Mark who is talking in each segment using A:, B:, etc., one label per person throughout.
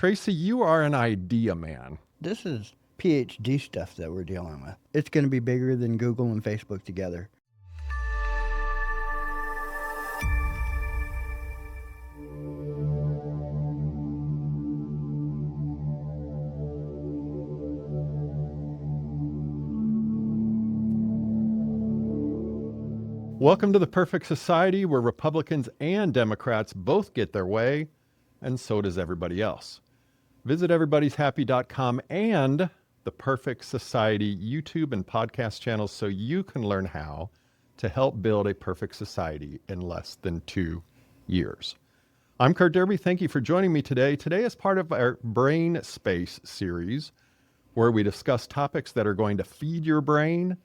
A: Tracy, you are an idea man.
B: This is PhD stuff that we're dealing with. It's going to be bigger than Google and Facebook together.
A: Welcome to the perfect society where Republicans and Democrats both get their way, and so does everybody else. Visit everybodyshappy.com and the Perfect Society YouTube and podcast channels so you can learn how to help build a perfect society in less than 2 years. I'm Curt Derby. Thank you for joining me today. Today is part of our Brain Space series, where we discuss topics that are going to feed your brain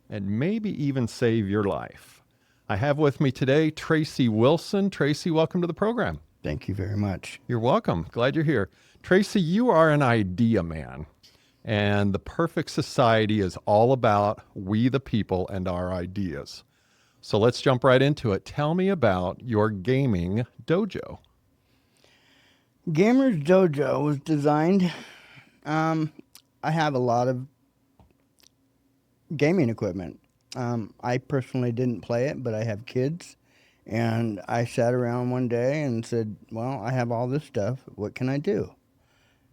A: and maybe even save your life. I have with me today Tracy Wilson. Tracy, welcome to the program.
B: Thank you very much.
A: You're welcome. Glad you're here. Tracy, you are an idea man, and the perfect society is all about we the people and our ideas. So let's jump right into it. Tell me about your gaming dojo.
B: GamerzDojo was designed. I have a lot of gaming equipment. I personally didn't play it, but I have kids. And I sat around one day and said, well, I have all this stuff. What can I do?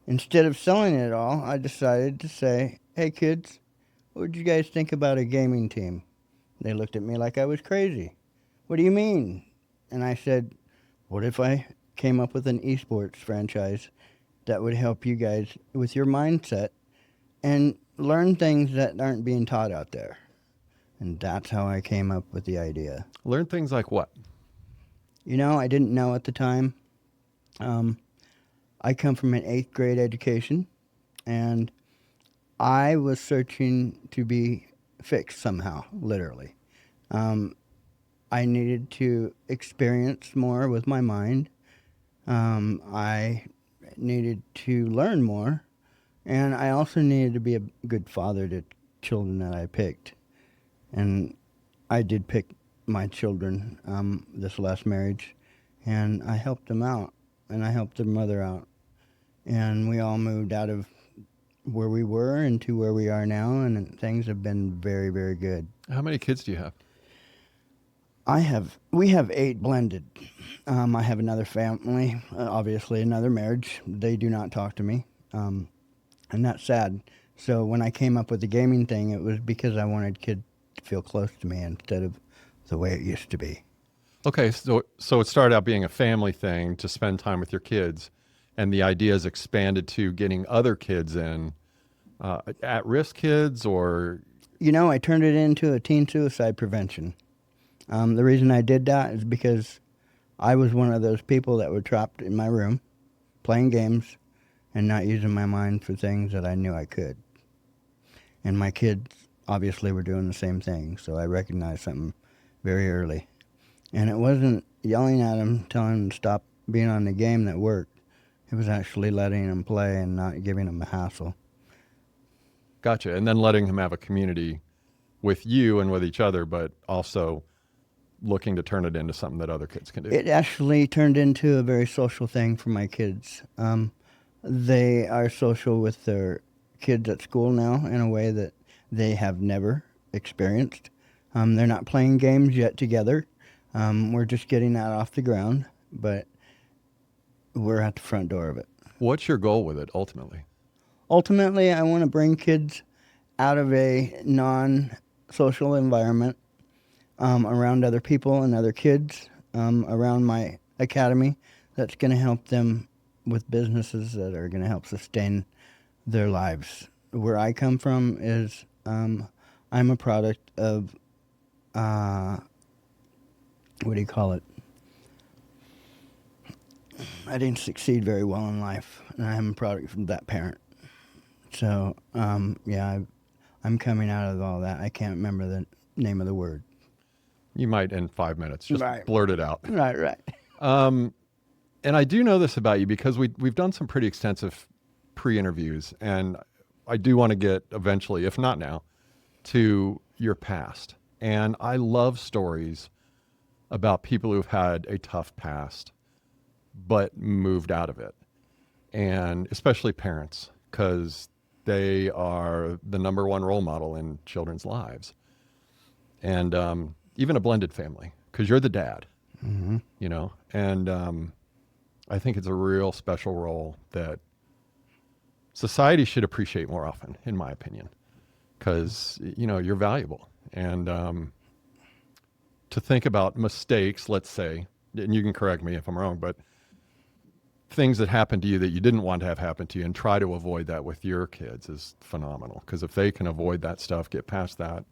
B: Instead of selling it all, I decided to say, hey, kids, what do you guys think about a gaming team? They looked at me like I was crazy. What do you mean? And I said, what if I came up with an eSports franchise that would help you guys with your mindset and learn things that aren't being taught out there? And that's how I came up with the idea.
A: Learn things like what?
B: You know, I didn't know at the time. I come from an 8th grade education, and I was searching to be fixed somehow, literally. I needed to experience more with my mind. I needed to learn more, and I also needed to be a good father to children that I picked. And I did pick my children this last marriage, and I helped them out, and I helped their mother out. And we all moved out of where we were into where we are now, and things have been very, very good.
A: How many kids do you have?
B: We have 8 blended. I have another family, obviously another marriage. They do not talk to me, and that's sad. So when I came up with the gaming thing, it was because I wanted kids to feel close to me instead of the way it used to be.
A: Okay, so it started out being a family thing to spend time with your kids, and the idea is expanded to getting other kids in, at-risk kids, or...
B: You know, I turned it into a teen suicide prevention. The reason I did that is because I was one of those people that were trapped in my room, playing games, and not using my mind for things that I knew I could. And my kids obviously were doing the same thing, so I recognized something very early. And it wasn't yelling at them, telling them to stop being on the game that worked. It was actually letting them play and not giving them a hassle.
A: Gotcha. And then letting them have a community with you and with each other, but also looking to turn it into something that other kids can do.
B: It actually turned into a very social thing for my kids. They are social with their kids at school now in a way that they have never experienced. They're not playing games yet together. We're just getting that off the ground, but we're at the front door of it.
A: What's your goal with it, ultimately?
B: Ultimately, I want to bring kids out of a non-social environment, around other people and other kids, around my academy that's going to help them with businesses that are going to help sustain their lives. Where I come from is I'm a product of, what do you call it? I didn't succeed very well in life, and I'm a product from that parent. So, yeah, I'm coming out of all that. I can't remember the name of the word.
A: You might in 5 minutes. Just
B: Right.
A: Blurt it out.
B: Right.
A: And I do know this about you because we've done some pretty extensive pre-interviews, and I do want to get eventually, if not now, to your past. And I love stories about people who've had a tough past, but moved out of it. and especially parents, because they are the number one role model in children's lives. And even a blended family, because you're the dad, you know, and I think it's a real special role that society should appreciate more often, in my opinion, because, you know, you're valuable. And to think about mistakes, let's say, and you can correct me if I'm wrong, but things that happen to you that you didn't want to have happen to you and try to avoid that with your kids is phenomenal. Because if they can avoid that stuff, get past that,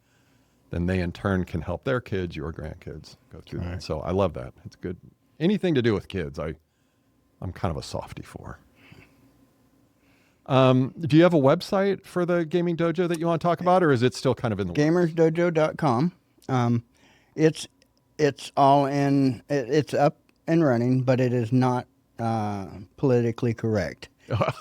A: then they in turn can help their kids, your grandkids, go through that. So I love that. It's good. Anything to do with kids, I'm kind of a softie for. Do you have a website for the gaming dojo that you want to talk about, or is it still kind of in the
B: GamerzDojo.com. It's all in. It's up and running, but it is not politically correct.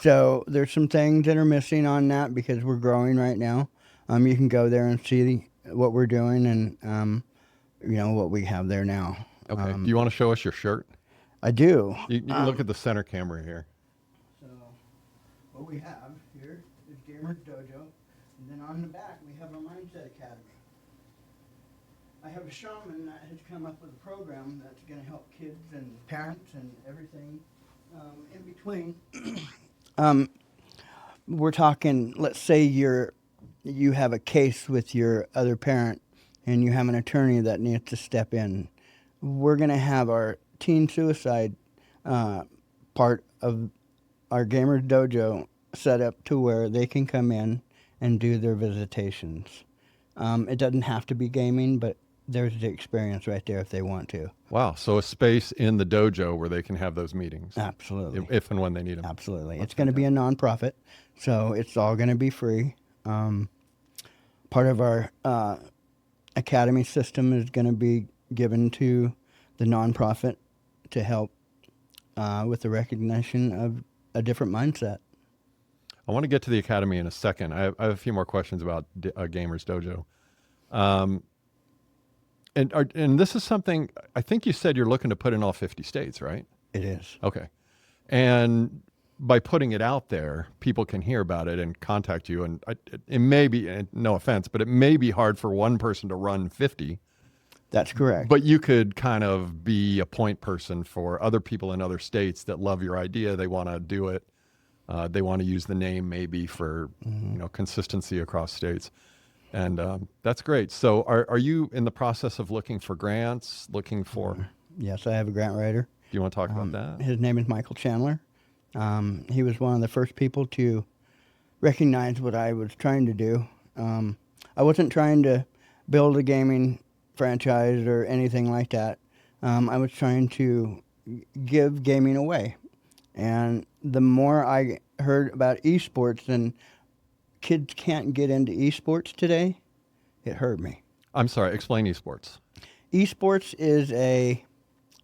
B: So there's some things that are missing on that because we're growing right now. You can go there and see what we're doing and you know what we have there now.
A: Okay. Do you want to show us your shirt?
B: I do.
A: You can look at the center camera here.
B: So what we have here is GamerzDojo, and then on the back we have our Mindset Academy. I have a shaman that has come up with a program that's going to help kids and parents and everything in between. We're talking, let's say you have a case with your other parent and you have an attorney that needs to step in. We're going to have our teen suicide part of our GamerzDojo set up to where they can come in and do their visitations. It doesn't have to be gaming, but there's the experience right there if they want to.
A: Wow. So a space in the dojo where they can have those meetings.
B: Absolutely.
A: If and when they need them.
B: Absolutely. It's going to be a nonprofit, so it's all going to be free. Part of our academy system is going to be given to the nonprofit to help with the recognition of a different mindset.
A: I want to get to the academy in a second. I have a few more questions about GamerzDojo. And this is something, I think you said you're looking to put in all 50 states, right?
B: It is.
A: Okay. And by putting it out there, people can hear about it and contact you. And it may be, and no offense, but it may be hard for one person to run 50.
B: That's correct.
A: But you could kind of be a point person for other people in other states that love your idea. They want to do it. They want to use the name maybe for you know, consistency across states. And that's great. So are you in the process of looking for grants, looking for...
B: Yes, I have a grant writer.
A: Do you want to talk about that?
B: His name is Michael Chandler. He was one of the first people to recognize what I was trying to do. I wasn't trying to build a gaming franchise or anything like that. I was trying to give gaming away. And the more I heard about eSports and kids can't get into eSports today, it hurt me.
A: I'm sorry, explain eSports.
B: eSports is a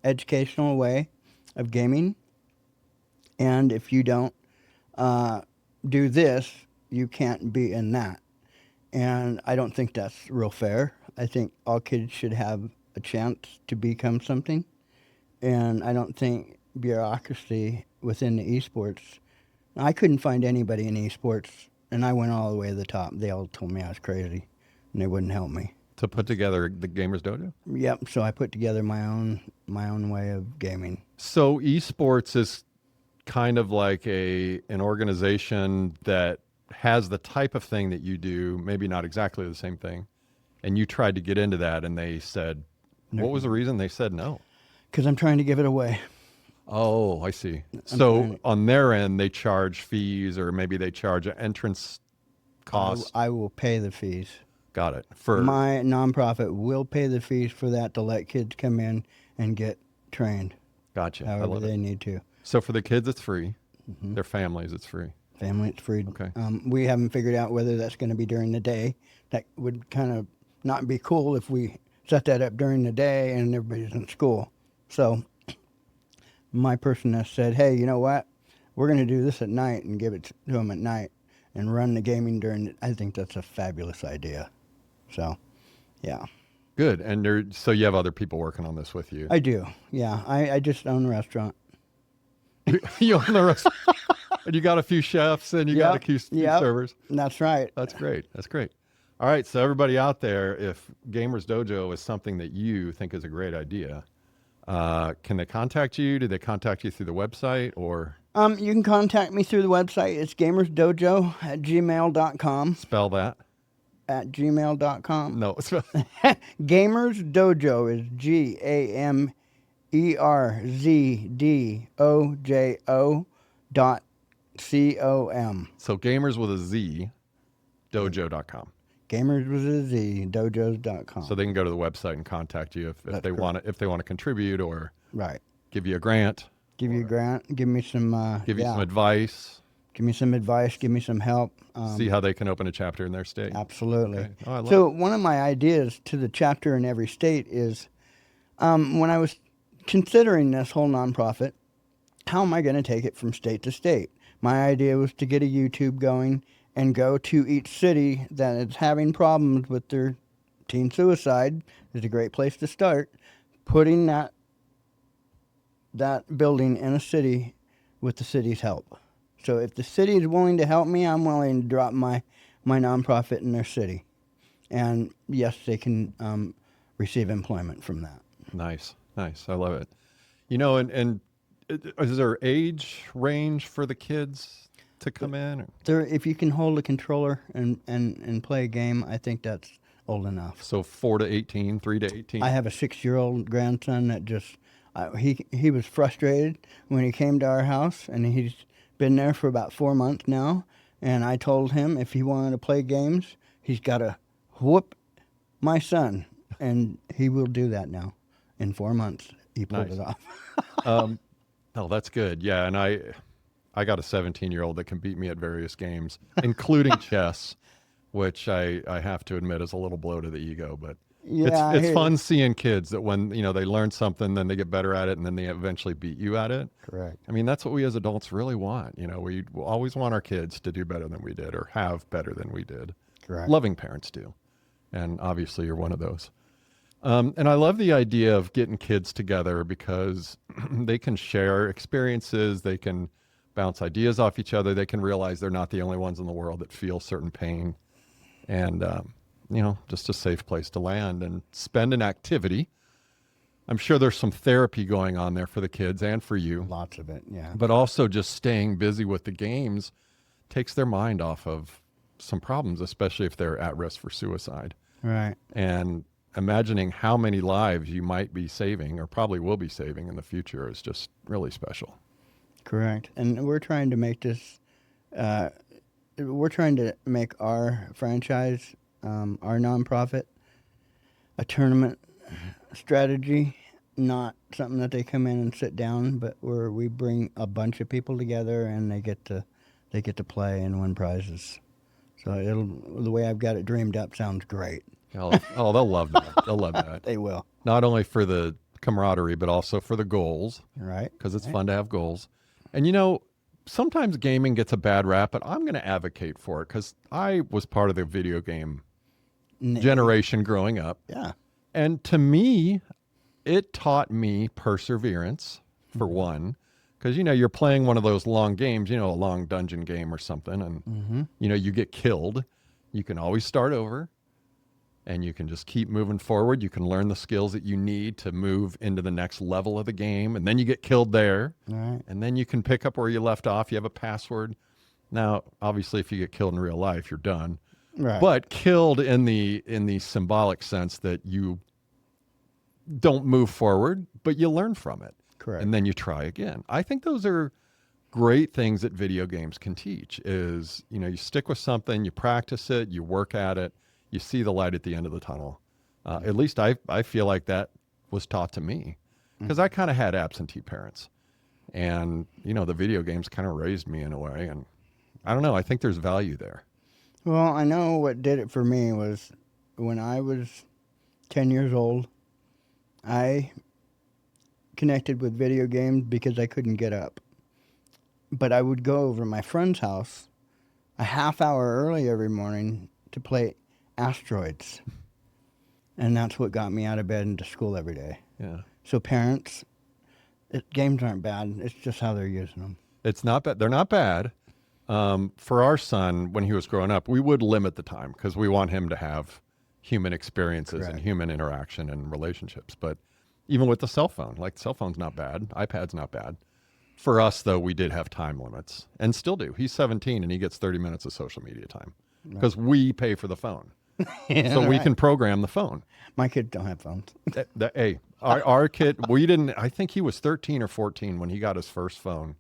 B: educational way of gaming. And if you don't do this, you can't be in that. And I don't think that's real fair. I think all kids should have a chance to become something. And I don't think bureaucracy within the eSports, I couldn't find anybody in eSports, and I went all the way to the top. They all told me I was crazy, and they wouldn't help me.
A: To put together the GamerzDojo?
B: Yep, so I put together my own way of gaming.
A: So eSports is kind of like an organization that has the type of thing that you do, maybe not exactly the same thing, and you tried to get into that, and they said,
B: No.
A: What was the reason they said no?
B: Because I'm trying to give it away.
A: Oh, I see. So on their end, they charge fees, or maybe they charge an entrance cost.
B: I will pay the fees.
A: Got it.
B: My nonprofit will pay the fees for that to let kids come in and get trained.
A: Gotcha.
B: However they need to.
A: So for the kids, it's free. Their families, it's free.
B: Family, it's free.
A: Okay.
B: We haven't figured out whether that's going to be during the day. That would kind of not be cool if we set that up during the day and everybody's in school. So my person has said, hey, you know what? We're going to do this at night and give it to them at night and run the gaming during I think that's a fabulous idea. So, yeah.
A: Good. And so you have other people working on this with you?
B: I do, yeah. I just own a restaurant.
A: You own the restaurant? And you got a few chefs and you got a few servers.
B: That's right.
A: That's great. That's great. All right. So everybody out there, if GamerzDojo is something that you think is a great idea, can they contact you? Do they contact you through the website or?
B: You can contact me through the website. It's GamerzDojo@gmail.com.
A: Spell that.
B: At gmail.com.
A: No.
B: GamerzDojo is GamerzDojo.com.
A: So gamers with a Z, dojo.com.
B: Gamers with a Z, dojos.com.
A: So they can go to the website and contact you if they want to contribute or give you a grant.
B: Give you a grant. Give me some.
A: Give you some advice.
B: Give me some advice. Give me some help.
A: See how they can open a chapter in their state.
B: Absolutely.
A: Okay. Oh,
B: so one of my ideas to the chapter in every state is, when I was considering this whole nonprofit, how am I going to take it from state to state? My idea was to get a YouTube going and go to each city that is having problems with their teen suicide. Is a great place to start. Putting that building in a city with the city's help. So if the city is willing to help me, I'm willing to drop my nonprofit in their city. And yes, they can receive employment from that.
A: Nice. I love it. And is there age range for the kids to come in?
B: If you can hold a controller and play a game, I think that's old enough.
A: So 4 to 18, 3 to 18?
B: I have a 6-year-old grandson that just, he was frustrated when he came to our house, and he's been there for about 4 months now. And I told him if he wanted to play games, he's got to whoop my son. And he will do that now. In 4 months, he pulled it off.
A: Oh, that's good. Yeah, and I got a 17-year-old that can beat me at various games, including chess, which I have to admit is a little blow to the ego. But it's fun seeing kids that when they learn something, then they get better at it, and then they eventually beat you at it.
B: Correct.
A: I mean, that's what we as adults really want. We always want our kids to do better than we did or have better than we did.
B: Correct.
A: Loving parents do, and obviously you're one of those. And I love the idea of getting kids together because they can share experiences, they can bounce ideas off each other, they can realize they're not the only ones in the world that feel certain pain, and just a safe place to land and spend an activity. I'm sure there's some therapy going on there for the kids and for you.
B: Lots of it, yeah.
A: But also just staying busy with the games takes their mind off of some problems, especially if they're at risk for suicide.
B: Right.
A: And imagining how many lives you might be saving or probably will be saving in the future is just really special.
B: Correct. And we're trying to make this, we're trying to make our franchise, our nonprofit, a tournament strategy, not something that they come in and sit down, but where we bring a bunch of people together and they get to play and win prizes. So the way I've got it dreamed up sounds great.
A: Oh, they'll love that. They'll love that.
B: They will.
A: Not only for the camaraderie, but also for the goals.
B: Right.
A: Because it's fun to have goals. And sometimes gaming gets a bad rap, but I'm going to advocate for it because I was part of the video game generation growing up.
B: Yeah.
A: And to me, it taught me perseverance, for one. Because, you're playing one of those long games, a long dungeon game or something, and, you get killed. You can always start over. And you can just keep moving forward. You can learn the skills that you need to move into the next level of the game. And then you get killed there.
B: Right.
A: And then you can pick up where you left off. You have a password. Now, obviously, if you get killed in real life, you're done.
B: Right.
A: But killed in the symbolic sense that you don't move forward, but you learn from it.
B: Correct.
A: And then you try again. I think those are great things that video games can teach is, you stick with something, you practice it, you work at it. You see the light at the end of the tunnel. At least I feel like that was taught to me because I kind of had absentee parents. And, the video games kind of raised me in a way. And I don't know, I think there's value there.
B: Well, I know what did it for me was when I was 10 years old, I connected with video games because I couldn't get up. But I would go over to my friend's house a half hour early every morning to play Asteroids. And that's what got me out of bed and to school every day.
A: Yeah.
B: So parents, games aren't bad. It's just how they're using them.
A: It's not bad. They're not bad. For our son, when he was growing up, we would limit the time because we want him to have human experiences and
B: Correct.
A: human interaction and relationships. But even with the cell phone, like cell phone's not bad, iPad's not bad. For us, though, we did have time limits and still do. He's 17 and he gets 30 minutes of social media time because we pay for the phone.
B: Yeah,
A: So we
B: right.
A: can program the phone.
B: My kids don't have phones.
A: Hey, our kid, we didn't, I think he was 13 or 14 when he got his first phone.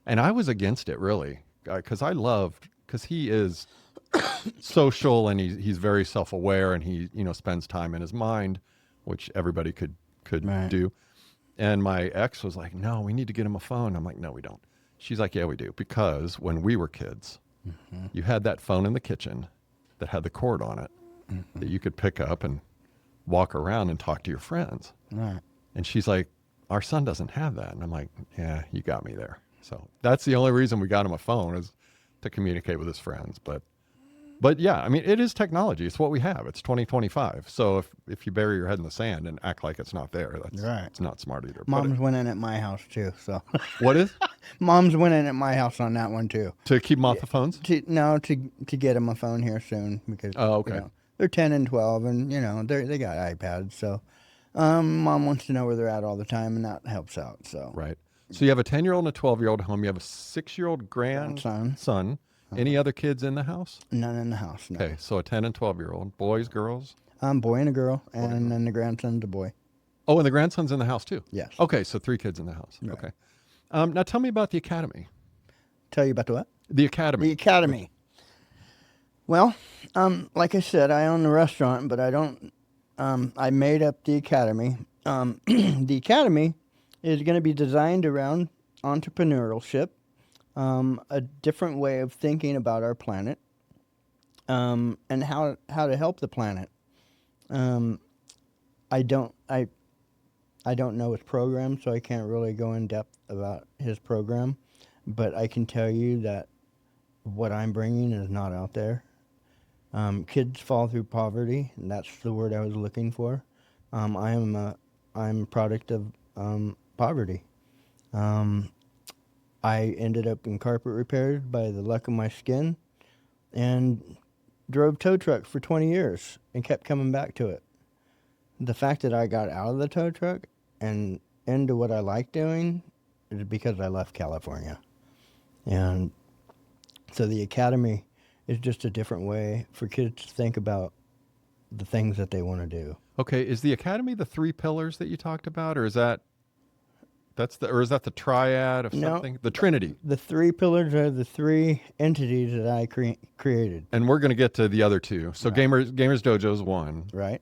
A: And I was against it, really, because because he is social and he's very self-aware and he, spends time in his mind, which everybody could
B: Right.
A: do. And my ex was like, no, we need to get him a phone. I'm like, no, we don't. She's like, yeah, we do. Because when we were kids, you had that phone in the kitchen that had the cord on it that you could pick up and walk around and talk to your friends.
B: Right.
A: And she's like, our son doesn't have that. And I'm like, yeah, you got me there. So that's the only reason we got him a phone is to communicate with his friends. But yeah, I mean, it is technology. It's what we have. It's 2025. So if you bury your head in the sand and act like it's not there, that's
B: Right.
A: it's not smart either.
B: Mom's went in at my house too. So
A: What is?
B: Mom's went in at my house on that one too.
A: To keep them off the phones?
B: To get them a phone here soon because
A: Oh, okay.
B: they're 10 and 12 and they got iPads. So Mom wants to know where they're at all the time and that helps out. So
A: Right. So you have a 10-year-old and a 12-year-old at home. You have a 6-year-old
B: Grandson.
A: son. Any other kids in the house?
B: None in the house. No.
A: Okay, so a 10 and 12-year-old. Boys, girls?
B: Boy and a girl, and then the grandson's a boy.
A: Oh, and the grandson's in the house too?
B: Yes.
A: Okay, so 3 kids in the house.
B: Right.
A: Okay. Now tell me about the academy.
B: Tell you about the what?
A: The academy.
B: The academy. Well, like I said, I own the restaurant, but I don't. I made up the academy. The academy is going to be designed around entrepreneurship, a different way of thinking about our planet, and how to help the planet. I don't know his program, so I can't really go in depth about his program, but I can tell you that what I'm bringing is not out there. Kids fall through poverty, and that's the word I was looking for. I'm a product of poverty. I ended up in carpet repairs by the luck of my skin, and drove tow trucks for 20 years and kept coming back to it. The fact that I got out of the tow truck and into what I like doing is because I left California. And so the academy is just a different way for kids to think about the things that they want to do.
A: Okay, is the academy the 3 pillars that you talked about, or is that the triad of
B: No.
A: something? The Trinity.
B: The 3 pillars are the 3 entities that I created,
A: And we're going to get to the other 2. So
B: Right.
A: GamerzDojo is one,
B: right?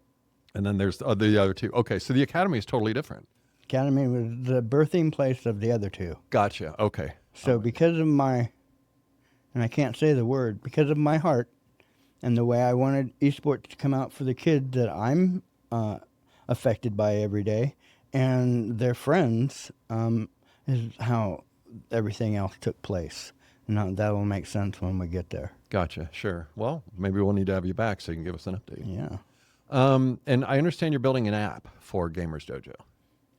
A: and then there's the other 2. Okay, so the academy is totally different.
B: Academy was the birthing place of the other 2.
A: Gotcha. Okay.
B: So because of my, and I can't say the word, because of my heart and the way I wanted eSports to come out for the kids that I'm affected by every day and their friends, is how everything else took place. And that will make sense when we get there.
A: Gotcha. Sure. Well, maybe we'll need to have you back so you can give us an update.
B: Yeah.
A: And I understand you're building an app for Gamerzdojo.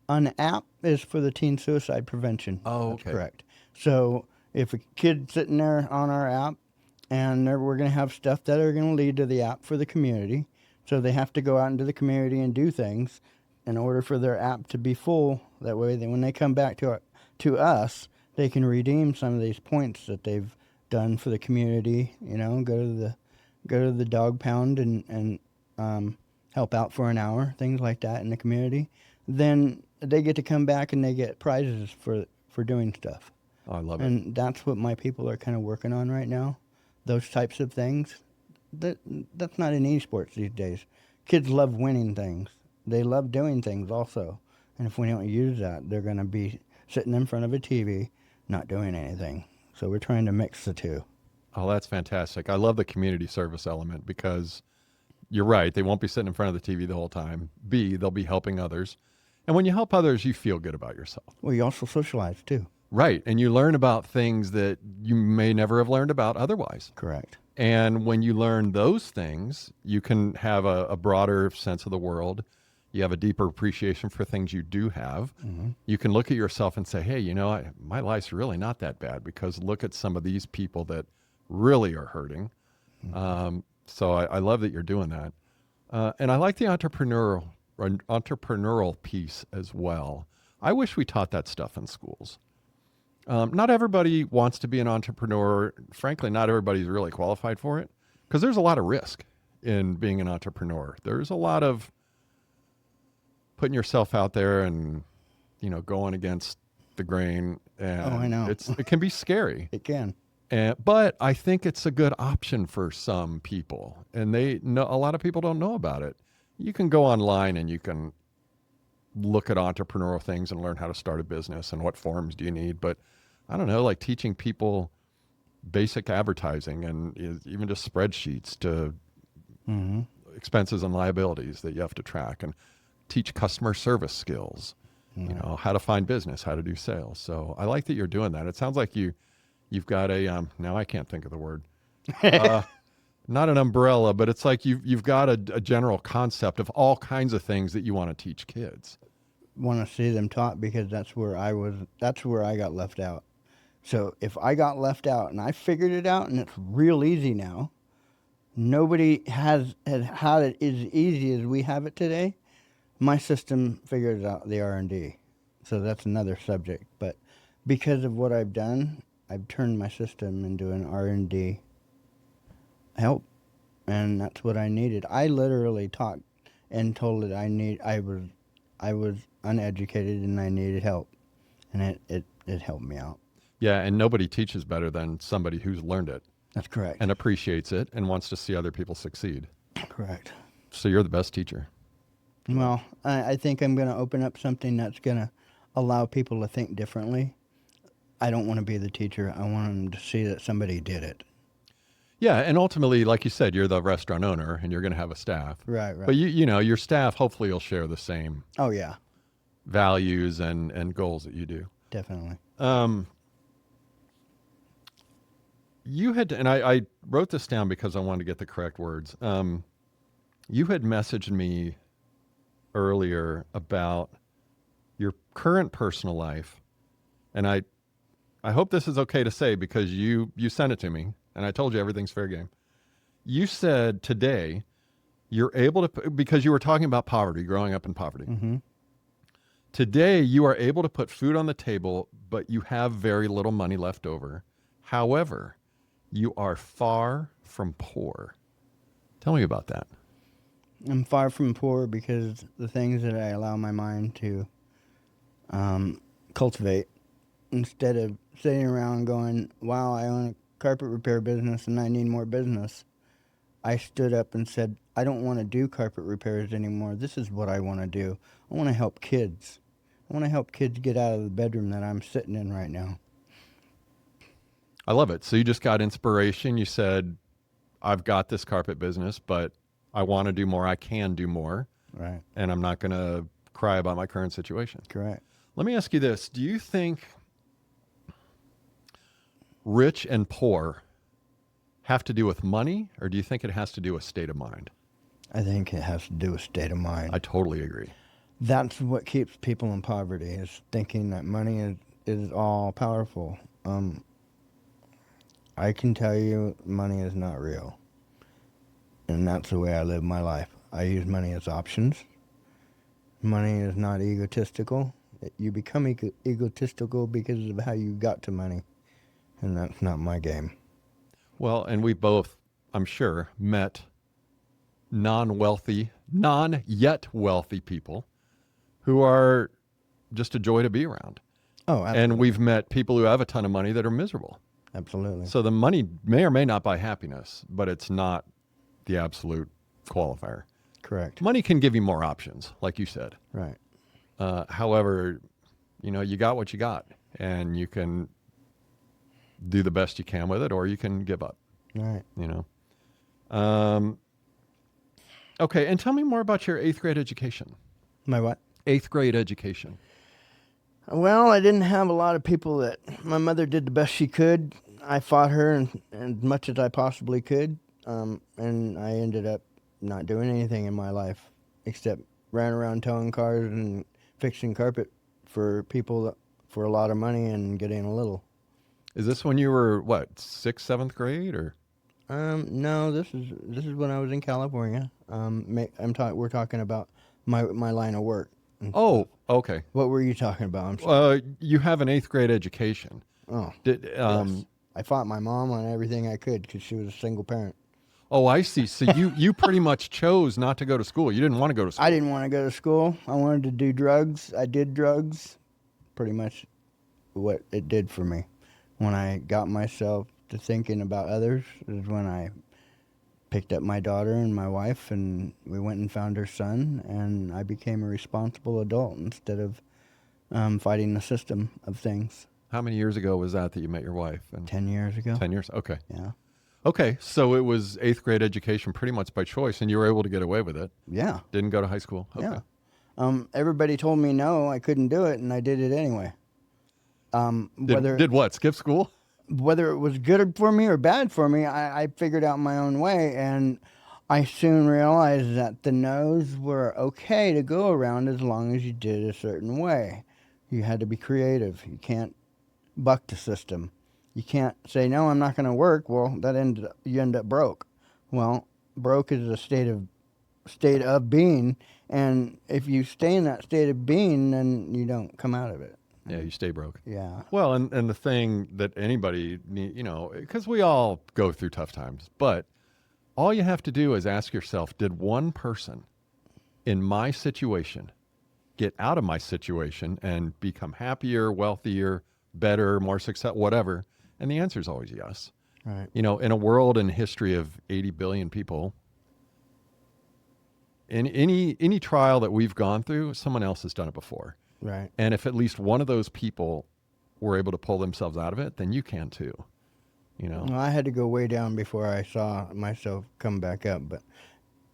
B: An app is for the teen suicide prevention.
A: Oh,
B: That's
A: okay.
B: correct. So if a kid's sitting there on our app, and we're going to have stuff that are going to lead to the app for the community. So they have to go out into the community and do things in order for their app to be full. That way, when they come back to us, they can redeem some of these points that they've done for the community. Go to the dog pound and help out for an hour, things like that in the community. Then they get to come back and they get prizes for doing stuff.
A: Oh, I love it.
B: And that's what my people are kind of working on right now. Those types of things. That's not in eSports these days. Kids love winning things. They love doing things also. And if we don't use that, they're going to be sitting in front of a TV, not doing anything. So we're trying to mix the two.
A: Oh, that's fantastic. I love the community service element because you're right. They won't be sitting in front of the TV the whole time. B, they'll be helping others. And when you help others, you feel good about yourself.
B: Well, you also socialize too.
A: Right. And you learn about things that you may never have learned about otherwise.
B: Correct.
A: And when you learn those things, you can have a broader sense of the world. You have a deeper appreciation for things you do have. You can look at yourself and say, hey, my life's really not that bad because look at some of these people that really are hurting. So I love that you're doing that. And I like the entrepreneurial piece as well. I wish we taught that stuff in schools. Not everybody wants to be an entrepreneur. Frankly, not everybody's really qualified for it because there's a lot of risk in being an entrepreneur. There's a lot of putting yourself out there and, going against the grain. And
B: I know.
A: It can be scary.
B: It can.
A: But I think it's a good option for some people. And a lot of people don't know about it. You can go online and you can look at entrepreneurial things and learn how to start a business and what forms do you need. But I don't know, like teaching people basic advertising and even just spreadsheets to expenses and liabilities that you have to track, and teach customer service skills, how to find business, how to do sales. So I like that you're doing that. It sounds like you've got a, now I can't think of the word, not an umbrella, but it's like you've got a general concept of all kinds of things that you want to teach kids.
B: Want to see them taught because that's where I got left out. So if I got left out and I figured it out and it's real easy now, nobody has had it as easy as we have it today. My system figures out the R&D. So that's another subject. But because of what I've done, I've turned my system into an R&D help. And that's what I needed. I literally taught and told it I was uneducated and I needed help. And it helped me out.
A: Yeah, and nobody teaches better than somebody who's learned it.
B: That's correct.
A: And appreciates it and wants to see other people succeed.
B: Correct.
A: So you're the best teacher.
B: Well, I think I'm going to open up something that's going to allow people to think differently. I don't want to be the teacher. I want them to see that somebody did it.
A: Yeah, and ultimately, like you said, you're the restaurant owner and you're going to have a staff.
B: Right.
A: But your staff hopefully will share the same
B: Oh, yeah.
A: values and goals that you do.
B: Definitely.
A: You had, and I wrote this down because I wanted to get the correct words. You had messaged me earlier about your current personal life, and I hope this is okay to say because you sent it to me, and I told you everything's fair game. You said today you're able to, because you were talking about poverty, growing up in poverty.
B: Mm-hmm.
A: Today you are able to put food on the table, but you have very little money left over. However, you are far from poor. Tell me about that.
B: I'm far from poor because the things that I allow my mind to cultivate, instead of sitting around going, wow, I own a carpet repair business and I need more business, I stood up and said, I don't want to do carpet repairs anymore. This is what I want to do. I want to help kids. I want to help kids get out of the bedroom that I'm sitting in right now.
A: I love it. So you just got inspiration. You said, I've got this carpet business, but I want to do more. I can do more.
B: Right.
A: And I'm not going to cry about my current situation.
B: Correct.
A: Let me ask you this. Do you think rich and poor have to do with money, or do you think it has to do with state of mind?
B: I think it has to do with state of mind.
A: I totally agree.
B: That's what keeps people in poverty, is thinking that money is all powerful. I can tell you money is not real. And that's the way I live my life. I use money as options. Money is not egotistical. You become egotistical because of how you got to money. And that's not my game.
A: Well, and we both, I'm sure, met non-yet wealthy people who are just a joy to be around.
B: Oh, absolutely.
A: And we've met people who have a ton of money that are miserable.
B: Absolutely.
A: So the money may or may not buy happiness, but it's not the absolute qualifier.
B: Correct.
A: Money can give you more options, like you said.
B: Right.
A: However, you got what you got, and you can do the best you can with it, or you can give up.
B: Right.
A: Okay, and tell me more about your 8th grade education.
B: My what?
A: 8th grade education.
B: Well, I didn't have a lot of people that... My mother did the best she could. I fought her as much as I possibly could, and I ended up not doing anything in my life except ran around towing cars and fixing carpet for people for a lot of money and getting a little.
A: Is this when you were what, 6th, 7th grade, or?
B: No, this is when I was in California. We're talking about my line of work. And
A: Oh,
B: stuff.
A: okay.
B: What were you talking about? I'm sorry.
A: You have an 8th grade education.
B: Oh,
A: Did
B: yes. I fought my mom on everything I could because she was a single parent.
A: Oh, I see. So you pretty much chose not to go to school. You didn't want to go to school.
B: I didn't want to go to school. I wanted to do drugs. I did drugs. Pretty much what it did for me. When I got myself to thinking about others is when I picked up my daughter and my wife, and we went and found her son, and I became a responsible adult instead of fighting the system of things.
A: How many years ago was that you met your wife?
B: 10 years ago.
A: 10 years? Okay.
B: Yeah.
A: Okay, so it was 8th grade education pretty much by choice, and you were able to get away with it.
B: Yeah.
A: Didn't go to high school. Okay.
B: Yeah. Everybody told me no, I couldn't do it, and I did it anyway.
A: Did what? Skip school?
B: Whether it was good for me or bad for me, I figured out my own way, and I soon realized that the no's were okay to go around as long as you did a certain way. You had to be creative. You can't buck the system. You can't say, no, I'm not going to work. Well, you end up broke. Well, broke is a state of being, and if you stay in that state of being, then you don't come out of it.
A: Yeah, you stay broke.
B: Yeah.
A: Well, and the thing that anybody need, because we all go through tough times, but all you have to do is ask yourself, did one person in my situation get out of my situation and become happier, wealthier, better, more successful, whatever? And the answer is always yes.
B: Right.
A: In a world and history of 80 billion people, in any trial that we've gone through, someone else has done it before.
B: Right.
A: And if at least one of those people were able to pull themselves out of it, then you can too.
B: Well, I had to go way down before I saw myself come back up, but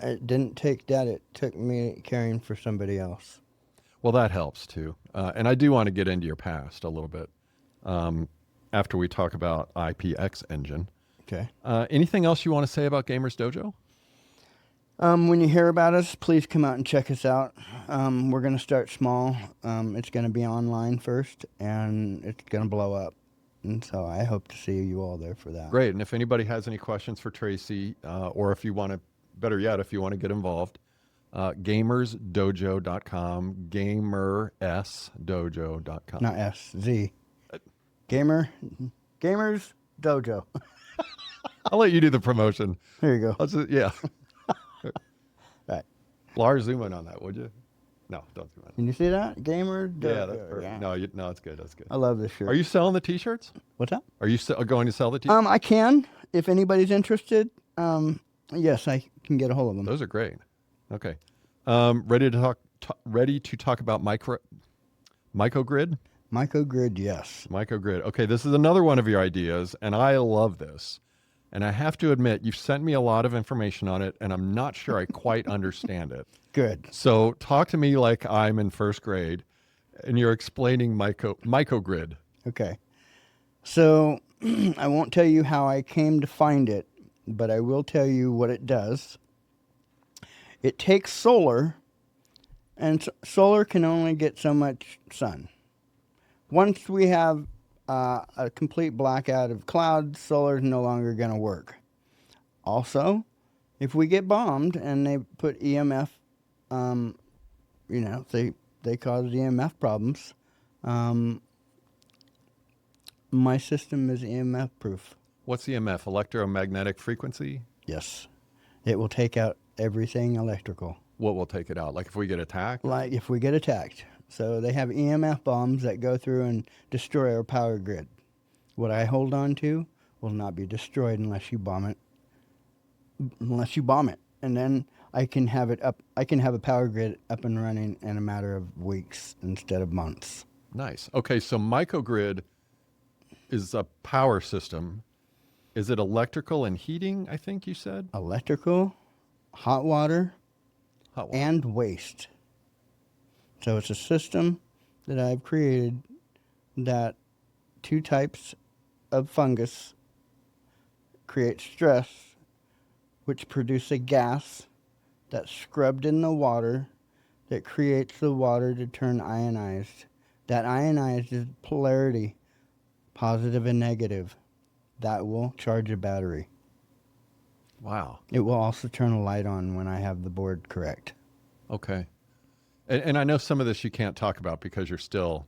B: it didn't take that. It took me caring for somebody else.
A: Well, that helps too. And I do want to get into your past a little bit after we talk about IPX Engine.
B: Okay.
A: Anything else you want to say about GamerzDojo?
B: When you hear about us, please come out and check us out. We're going to start small. It's going to be online first, and it's going to blow up. And so I hope to see you all there for that.
A: Great. And if anybody has any questions for Tracy, or if you want to, better yet, if you want to get involved, GamerzDojo.com, GamerzDojo.com.
B: Not S, Z. GamerzDojo.
A: I'll let you do the promotion.
B: There you go.
A: Yeah.
B: Right.
A: Lars, zoom in on that, would you? No, don't zoom in.
B: Can you see that? GamerzDojo.
A: Yeah, that's perfect.
B: Yeah.
A: No, it's good. That's good.
B: I love this shirt.
A: Are you selling the T-shirts?
B: What's that?
A: Are you going to sell the T-shirts?
B: I can. If anybody's interested, yes, I can get a hold of them.
A: Those are great. Okay. Ready to talk about Microgrid?
B: Microgrid, yes.
A: Microgrid. Okay, this is another one of your ideas, and I love this. And I have to admit, you've sent me a lot of information on it, and I'm not sure I quite understand it.
B: Good.
A: So talk to me like I'm in first grade, and you're explaining Microgrid.
B: Okay. So I won't tell you how I came to find it, but I will tell you what it does. It takes solar, and solar can only get so much sun. Once we have a complete blackout of clouds, solar is no longer going to work. Also, if we get bombed and they put EMF, they cause EMF problems. My system is EMF proof.
A: What's EMF? Electromagnetic frequency?
B: Yes. It will take out everything electrical.
A: What will take it out? Like if we get attacked?
B: Like if we get attacked. So they have EMF bombs that go through and destroy our power grid. What I hold on to will not be destroyed unless you bomb it. And then I can have it up. I can have a power grid up and running in a matter of weeks instead of months.
A: Nice. Okay, so Microgrid is a power system. Is it electrical and heating, I think you said?
B: Electrical, hot water,
A: Hot water.
B: and waste. So it's a system that I've created that two types of fungus create stress, which produce a gas that's scrubbed in the water that creates the water to turn ionized. That ionized is polarity, positive and negative. That will charge a battery.
A: Wow.
B: It will also turn a light on when I have the board correct.
A: Okay. And I know some of this you can't talk about because you're still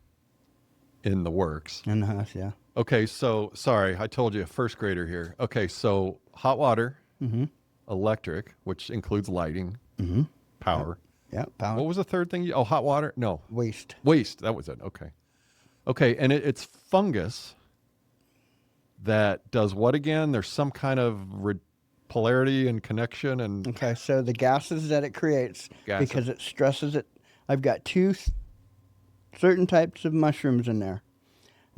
A: in the works.
B: In the house, yeah.
A: Okay, so sorry, I told you a first grader here. Okay, so hot water,
B: Mm-hmm.
A: electric, which includes lighting,
B: Mm-hmm.
A: power.
B: Yeah, power.
A: What was the third thing? Oh, hot water? No,
B: Waste.
A: waste. That was it. Okay. Okay, and it's fungus that does what again? There's some kind of polarity and connection and
B: Okay, so the gases that it creates,
A: Gases.
B: because it stresses it. I've got certain types of mushrooms in there.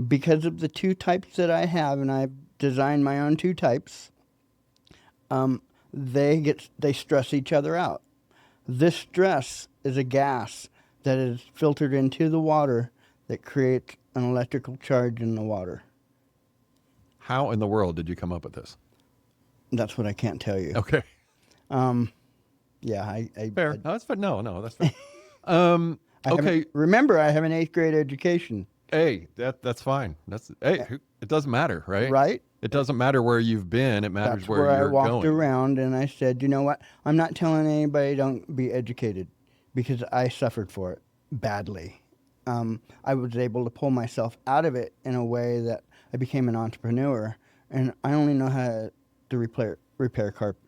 B: Because of the two types that I have, and I've designed my own two types, they stress each other out. This stress is a gas that is filtered into the water that creates an electrical charge in the water.
A: How in the world did you come up with this?
B: That's what I can't tell you.
A: Okay.
B: Yeah, I
A: Fair. No, that's fair. No, that's fair.
B: I
A: Okay.
B: remember, I have an 8th grade education.
A: Hey, that's fine. It doesn't matter, right?
B: Right?
A: It doesn't matter where you've been. It matters
B: That's
A: where
B: where I
A: you're
B: walked
A: going.
B: around and I said, you know what? I'm not telling anybody don't be educated because I suffered for it badly. I was able to pull myself out of it in a way that I became an entrepreneur, and I only know how to repair carpet,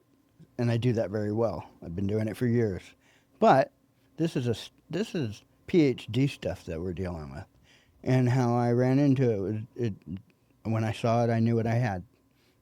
B: and I do that very well. I've been doing it for years. But this is PhD stuff that we're dealing with. And how I ran into it was when I saw it, I knew what I had.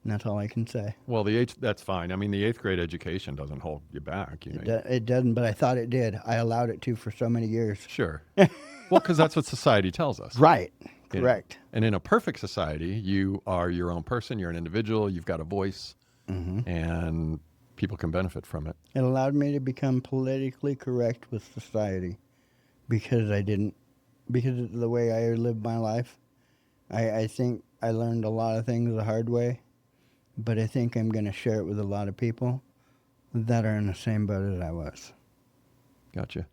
B: And that's all I can say.
A: Well, that's fine. I mean, the 8th grade education doesn't hold you back. You know.
B: It doesn't, but I thought it did. I allowed it to for so many years.
A: Sure. Well, because that's what society tells us.
B: Right.
A: You know.
B: Correct.
A: And in a perfect society, you are your own person. You're an individual. You've got a voice, and people can benefit from it.
B: It allowed me to become politically correct with society because of the way I lived my life. I think I learned a lot of things the hard way, but I think I'm going to share it with a lot of people that are in the same boat as I was.
A: Gotcha.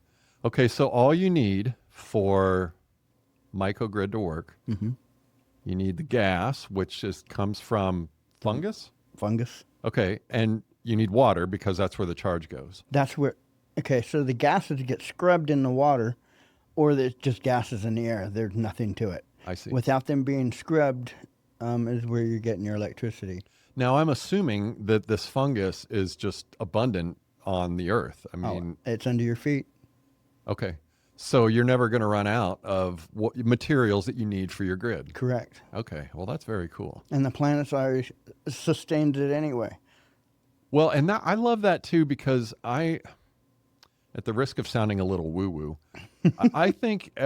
A: Okay, so all you need for Microgrid to work, you need the gas, which comes from fungus.
B: Fungus.
A: Okay, and you need water because that's where the charge goes.
B: That's where. Okay, so the gases get scrubbed in the water, or there's just gases in the air. There's nothing to it.
A: I see.
B: Without them being scrubbed, is where you're getting your electricity.
A: Now, I'm assuming that this fungus is just abundant on the earth. I mean,
B: It's under your feet.
A: okay. So you're never going to run out of materials that you need for your grid.
B: Correct.
A: Okay. Well, that's very cool.
B: And the planet's already sustained it anyway.
A: Well, and I love that too because at the risk of sounding a little woo-woo, I think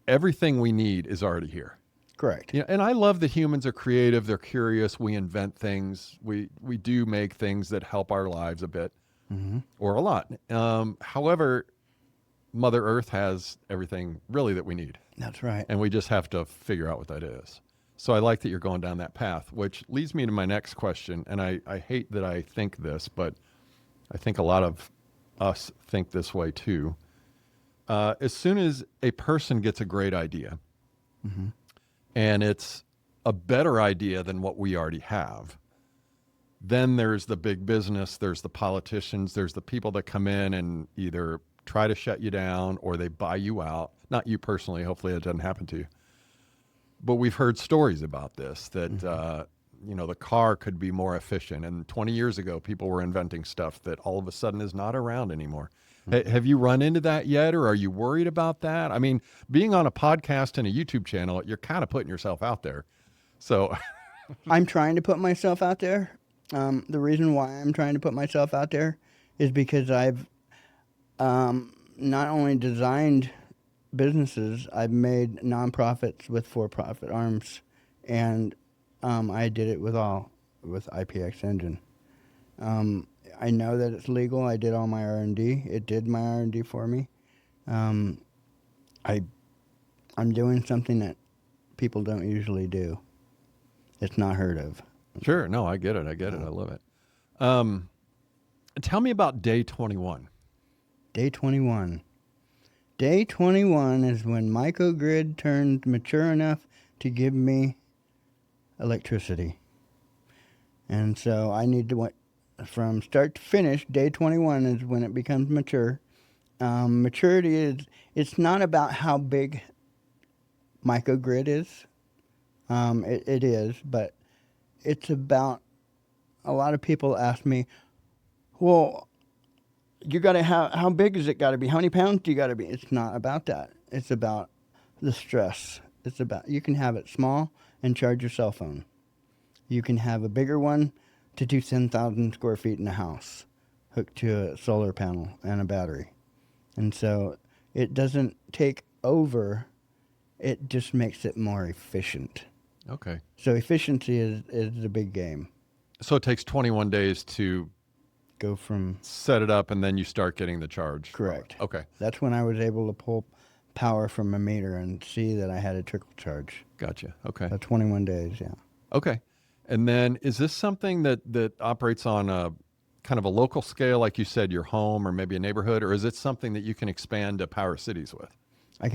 A: everything we need is already here.
B: Correct.
A: Yeah, and I love that humans are creative. They're curious. We invent things. We do make things that help our lives a bit or a lot. However, Mother Earth has everything really that we need.
B: That's right.
A: And we just have to figure out what that is. So I like that you're going down that path, which leads me to my next question. And I hate that I think this, but I think a lot of us think this way too. As soon as a person gets a great idea, and it's a better idea than what we already have, then there's the big business, there's the politicians, there's the people that come in and either try to shut you down or they buy you out. Not you personally, hopefully it doesn't happen to you. But we've heard stories about this, that the car could be more efficient. And 20 years ago, people were inventing stuff that all of a sudden is not around anymore. Have you run into that yet, or are you worried about that? I mean, being on a podcast and a YouTube channel, you're kind of putting yourself out there. So
B: I'm trying to put myself out there. The reason why I'm trying to put myself out there is because I've not only designed businesses, I've made nonprofits with for-profit arms, and I did it with IPX Engine. I know that it's legal. I did all my R&D. It did my R&D for me. I'm doing something that people don't usually do. It's not heard of.
A: Sure. No, I get it. I love it. Tell me about day 21.
B: Day 21. Day 21 is when Microgrid turned mature enough to give me electricity. And so I need to, from start to finish, day 21 is when it becomes mature. Maturity is, it's not about how big Microgrid is. It is, but it's about, a lot of people ask me, well, you got to have, how big is it got to be? How many pounds do you got to be? It's not about that. It's about the stress. It's about, you can have it small and charge your cell phone. You can have a bigger one to do 10,000 square feet in a house, hooked to a solar panel and a battery. And so it doesn't take over, it just makes it more efficient.
A: Okay.
B: So efficiency is the big game.
A: So it takes 21 days to
B: Go from,
A: set it up, and then you start getting the charge.
B: correct.
A: Okay.
B: That's when I was able to pull power from a meter and see that I had a trickle charge.
A: Gotcha. Okay.
B: 21 days, yeah.
A: Okay. And then is this something that operates on a kind of a local scale, like you said, your home or maybe a neighborhood, or is it something that you can expand to power cities with?
B: I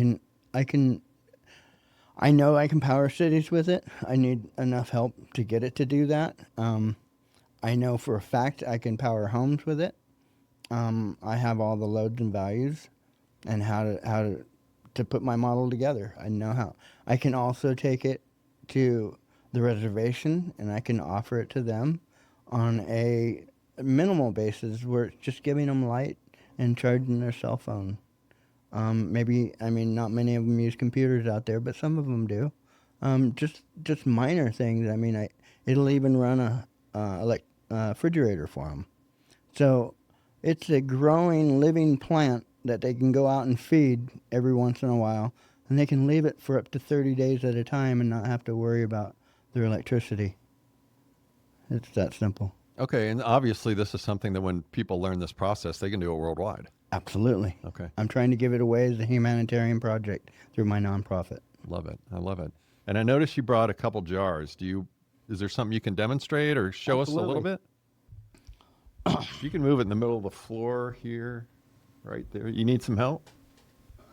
B: know I can power cities with it. I need enough help to get it to do that. I know for a fact I can power homes with it. I have all the loads and values and how to put my model together. I know how. I can also take it to the reservation and I can offer it to them on a minimal basis where it's just giving them light and charging their cell phone. Maybe, I mean, not many of them use computers out there, but some of them do. Just minor things. I mean, it'll even run a refrigerator for them. So it's a growing, living plant that they can go out and feed every once in a while, and they can leave it for up to 30 days at a time and not have to worry about their electricity. It's that simple.
A: Okay. And obviously this is something that when people learn this process, they can do it worldwide.
B: Absolutely.
A: Okay.
B: I'm trying to give it away as a humanitarian project through my nonprofit.
A: Love it. I love it. And I noticed you brought a couple jars. Is there something you can demonstrate or show us a little bit? You can move it in the middle of the floor here, right there. You need some help?
B: I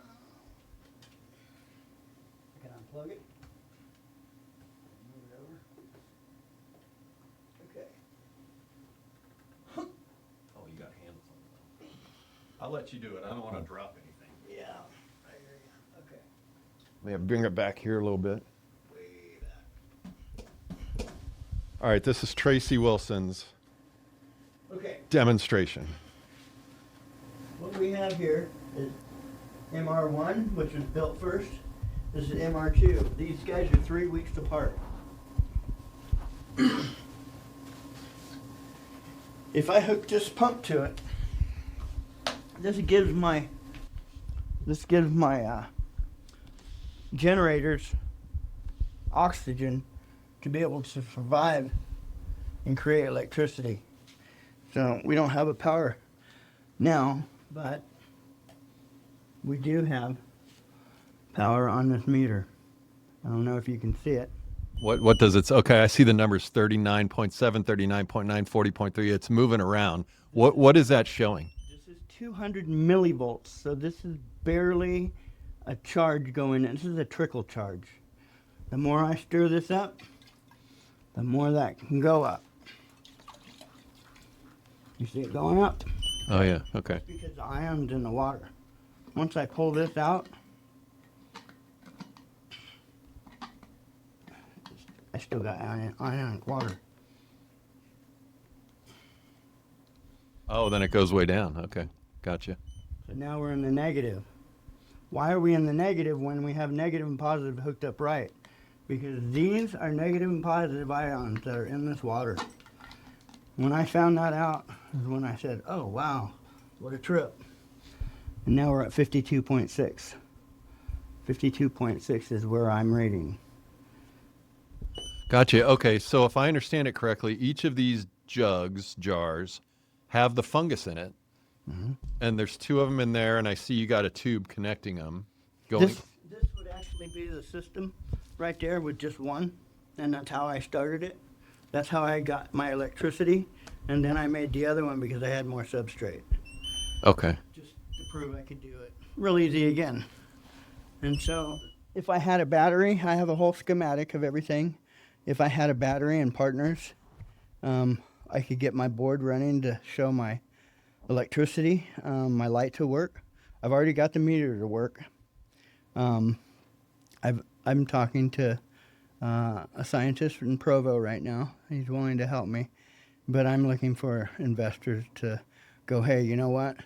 B: can unplug it. Move it over. Okay.
A: Oh, you got handles on it. I'll let you do it. I don't want to drop anything.
B: Yeah, I hear you. Okay.
A: May I bring it back here a little bit?
B: Way back.
A: All right, this is Tracy Wilson's
B: Okay.
A: demonstration.
B: What we have here is MR1, which was built first. This is MR2. These guys are 3 weeks apart. If I hook this pump to it, this gives my generators oxygen to be able to survive and create electricity. So we don't have a power now, but we do have power on this meter. I don't know if you can see it.
A: What does it? Okay, I see the numbers 39.7, 39.9, 40.3. It's moving around. What is that showing?
B: This is 200 millivolts, so this is barely a charge going in. This is a trickle charge. The more I stir this up, the more that can go up. You see it going up?
A: Oh yeah, okay.
B: Because the ion's in the water. Once I pull this out, I still got ionic water.
A: Oh, then it goes way down. Okay, gotcha.
B: So now we're in the negative. Why are we in the negative when we have negative and positive hooked up right? Because these are negative and positive ions that are in this water. When I found that out is when I said, oh wow, what a trip. And now we're at 52.6. 52.6 is where I'm rating.
A: Gotcha. Okay, so if I understand it correctly, each of these jars, have the fungus in it, and there's two of them in there, and I see you got a tube connecting them.
B: This would actually be the system right there with just one, and that's how I started it. That's how I got my electricity, and then I made the other one because I had more substrate.
A: Okay.
B: Just to prove I could do it real easy again. And so if I had a battery, I have a whole schematic of everything. If I had a battery and partners, I could get my board running to show my electricity, my light to work. I've already got the meter to work. I'm talking to a scientist in Provo right now. He's willing to help me, but I'm looking for investors to go, hey, you know what?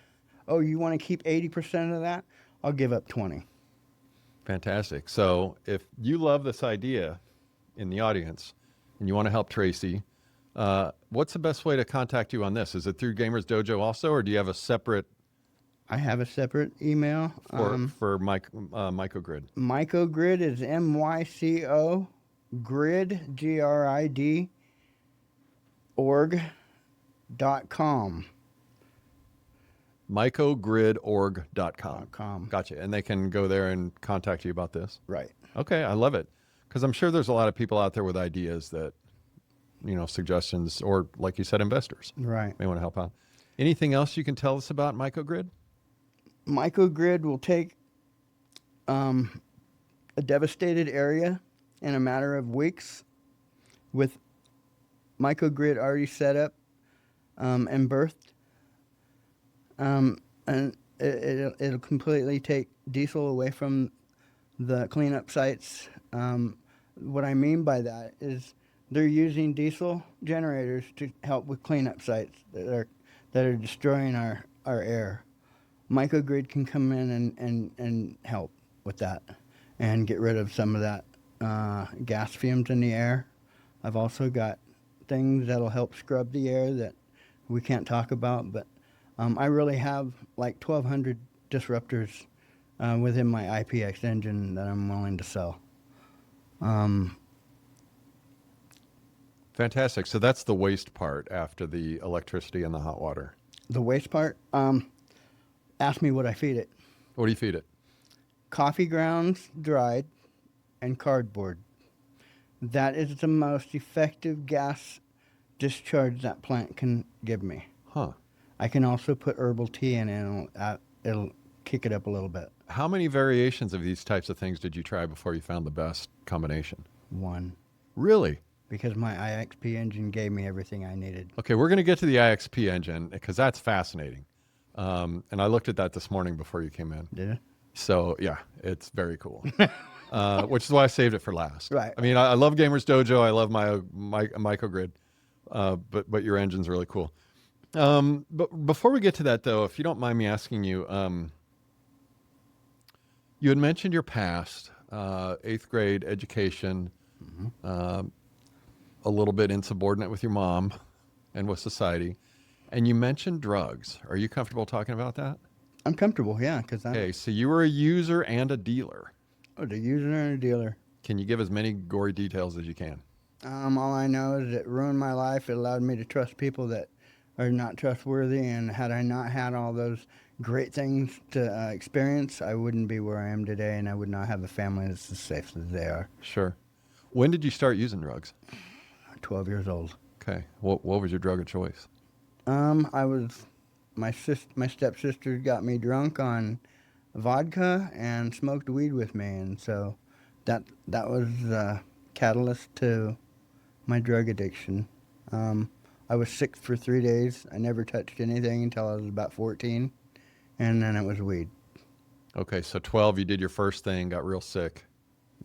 B: Oh, you want to keep 80% of that? I'll give up 20.
A: Fantastic. So if you love this idea in the audience and you want to help Tracy, what's the best way to contact you on this? Is it through GamerzDojo also, or do you have a separate?
B: I have a separate email.
A: For Microgrid.
B: Mycogrid is MYCO grid, GRID, org.com.
A: Mycogridorg.com. Gotcha. And they can go there and contact you about this?
B: Right.
A: Okay, I love it. Because I'm sure there's a lot of people out there with ideas that, suggestions, or like you said, investors
B: Right.
A: may want to help out. Anything else you can tell us about Mycogrid?
B: Microgrid will take a devastated area in a matter of weeks with Microgrid already set up and birthed. And it'll completely take diesel away from the cleanup sites. What I mean by that is they're using diesel generators to help with cleanup sites that are destroying our air. Microgrid can come in and help with that and get rid of some of that gas fumes in the air. I've also got things that'll help scrub the air that we can't talk about, but I really have like 1,200 disruptors within my IPX engine that I'm willing to sell.
A: Fantastic. So that's the waste part after the electricity and the hot water.
B: The waste part, ask me what I feed it.
A: What do you feed it?
B: Coffee grounds dried and cardboard. That is the most effective gas discharge that plant can give me.
A: Huh.
B: I can also put herbal tea in it, and it'll kick it up a little bit.
A: How many variations of these types of things did you try before you found the best combination?
B: One.
A: Really?
B: Because my IXP engine gave me everything I needed.
A: Okay, we're going to get to the IXP engine because that's fascinating. And I looked at that this morning before you came in.
B: Did it?
A: So, yeah, it's very cool. Which is why I saved it for last.
B: Right.
A: I mean, I love GamerzDojo. I love my Microgrid. But your engine's really cool. But before we get to that, though, if you don't mind me asking you, you had mentioned your past, 8th grade education, a little bit insubordinate with your mom and with society. And you mentioned drugs. Are you comfortable talking about that?
B: I'm comfortable, yeah.
A: Okay, so you were a user and a dealer.
B: Oh, the user and a dealer.
A: Can you give as many gory details as you can?
B: All I know is it ruined my life. It allowed me to trust people that are not trustworthy. And had I not had all those great things to experience, I wouldn't be where I am today, and I would not have a family that's as safe as they are.
A: Sure. When did you start using drugs?
B: 12 years old.
A: Okay. What was your drug of choice?
B: My stepsister got me drunk on vodka and smoked weed with me, and so that was the catalyst to my drug addiction. I was sick for 3 days. I never touched anything until I was about 14, and then it was weed.
A: Okay, so 12, you did your first thing, got real sick,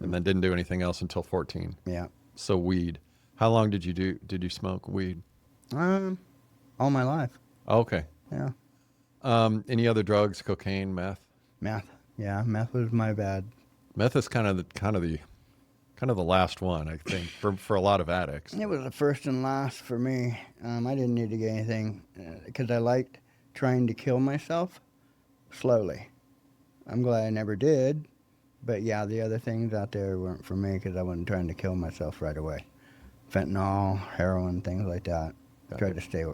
A: and then didn't do anything else until 14.
B: Yeah.
A: So weed. How long did you smoke weed?
B: All my life.
A: Okay.
B: Yeah.
A: Any other drugs? Cocaine, meth?
B: Meth. Yeah, meth was my bad.
A: Meth is kind of the last one, I think, for a lot of addicts.
B: It was the first and last for me. I didn't need to get anything because I liked trying to kill myself slowly. I'm glad I never did, but yeah, the other things out there weren't for me because I wasn't trying to kill myself right away. Fentanyl, heroin, things like that. Tried to stay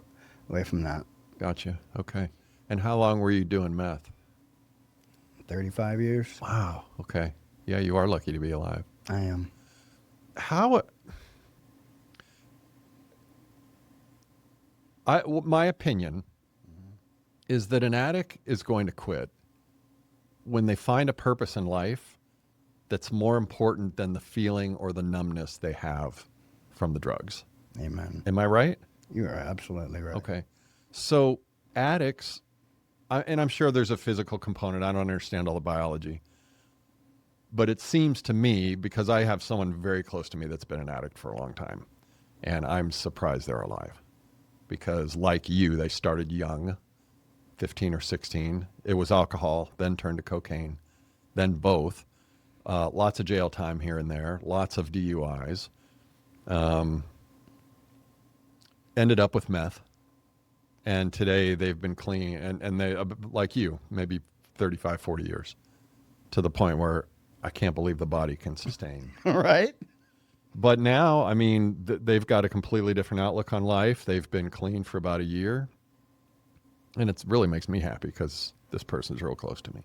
B: away from that.
A: Gotcha. Okay. And how long were you doing meth?
B: 35 years.
A: Wow. Okay. Yeah, you are lucky to be alive.
B: I am.
A: My opinion, is that an addict is going to quit when they find a purpose in life that's more important than the feeling or the numbness they have from the drugs.
B: Amen.
A: Am I right?
B: You are absolutely right.
A: Okay. So addicts, and I'm sure there's a physical component. I don't understand all the biology. But it seems to me, because I have someone very close to me that's been an addict for a long time, and I'm surprised they're alive. Because like you, they started young, 15 or 16. It was alcohol, then turned to cocaine, then both. Lots of jail time here and there, lots of DUIs. Ended up with meth. And today they've been clean, and they, like you, maybe 35, 40 years, to the point where I can't believe the body can sustain.
B: Right?
A: But now, I mean, they've got a completely different outlook on life. They've been clean for about a year. And it really makes me happy because this person's real close to me.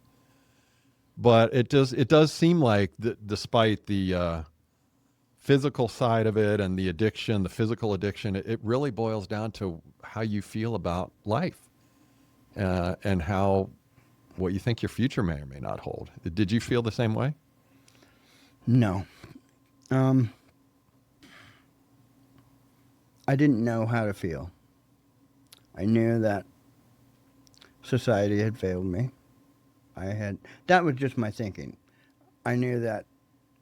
A: But it does seem like despite the physical side of it and the addiction, the physical addiction, it really boils down to how you feel about life and what you think your future may or may not hold. Did you feel the same way?
B: No. I didn't know how to feel. I knew that society had failed me. That was just my thinking. I knew that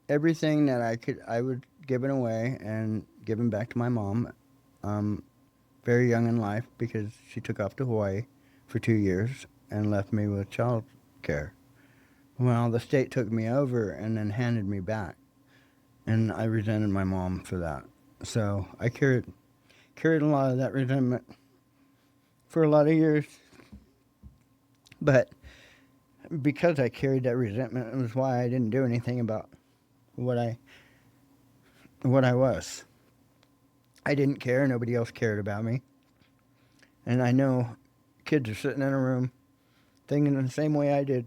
B: everything that I was giving away and giving back to my mom, very young in life, because she took off to Hawaii for 2 years and left me with child care. Well, the state took me over and then handed me back. And I resented my mom for that. So I carried a lot of that resentment for a lot of years. But because I carried that resentment, it was why I didn't do anything about what I was. I didn't care. Nobody else cared about me. And I know kids are sitting in a room thinking the same way I did.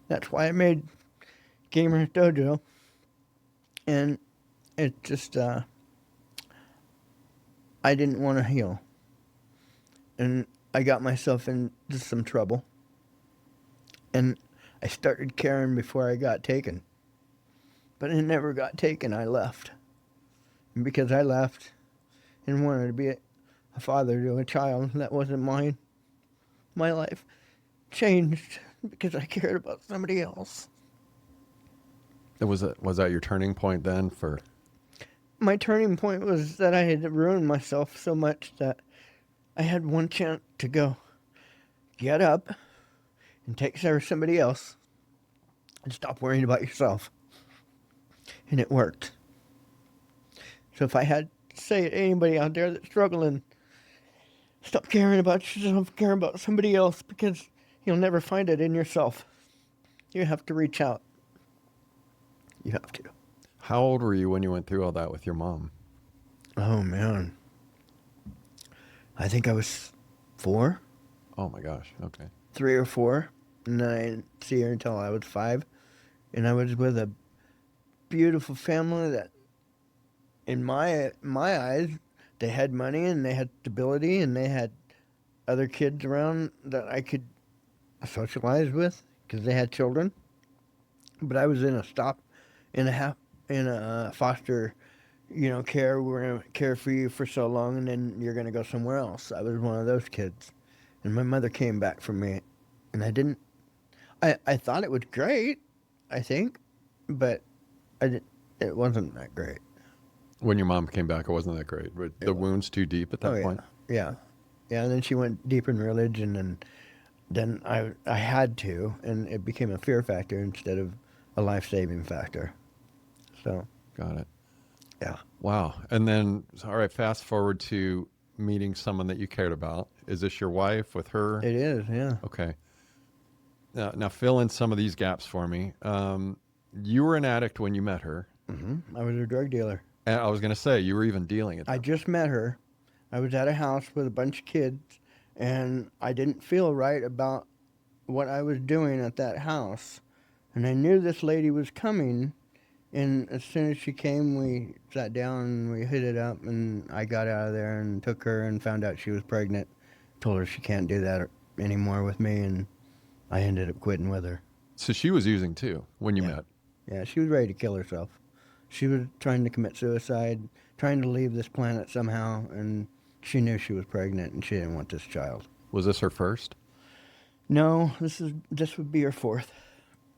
B: That's why I made GamerzDojo. And it just, I didn't want to heal. And I got myself into some trouble. And I started caring before I got taken. But I never got taken. I left. And because I left and wanted to be a father to a child that wasn't mine, my life changed because I cared about somebody else.
A: Was that your turning point then for?
B: My turning point was that I had ruined myself so much that I had one chance to go get up and take care of somebody else and stop worrying about yourself. And it worked. So if I had to say to anybody out there that's struggling, stop caring about yourself, care about somebody else, because you'll never find it in yourself. You have to reach out. You have to.
A: How old were you when you went through all that with your mom?
B: Oh, man. I think I was 4.
A: Oh, my gosh. Okay.
B: 3 or 4. And I didn't see her until I was 5. And I was with a beautiful family that, in my eyes, they had money and they had stability and they had other kids around that I could socialize with because they had children. But I was in a foster, care. We're going to care for you for so long and then you're going to go somewhere else. I was one of those kids. And my mother came back for me. And I thought it was great, I think. But it wasn't that great.
A: When your mom came back, it wasn't that great. Were the wounds too deep at that point?
B: Yeah. Yeah, and then she went deep in religion, and then I had to, and it became a fear factor instead of a life-saving factor. So.
A: Got it.
B: Yeah.
A: Wow. And then, all right, fast forward to meeting someone that you cared about. Is this your wife with her?
B: It is, yeah.
A: Okay. Now fill in some of these gaps for me. You were an addict when you met her.
B: Mm-hmm. I was a drug dealer.
A: And I was going to say, you were even dealing it.
B: I just met her. I was at a house with a bunch of kids, and I didn't feel right about what I was doing at that house. And I knew this lady was coming, and as soon as she came, we sat down and we hit it up, and I got out of there and took her and found out she was pregnant told her she can't do that anymore with me, and I ended up quitting with her.
A: So she was using too when you
B: Yeah.
A: met.
B: Yeah, she was ready to kill herself. She was trying to commit suicide, trying to leave this planet somehow, and she knew she was pregnant and she didn't want this child.
A: Was this her first?
B: No, this would be her fourth.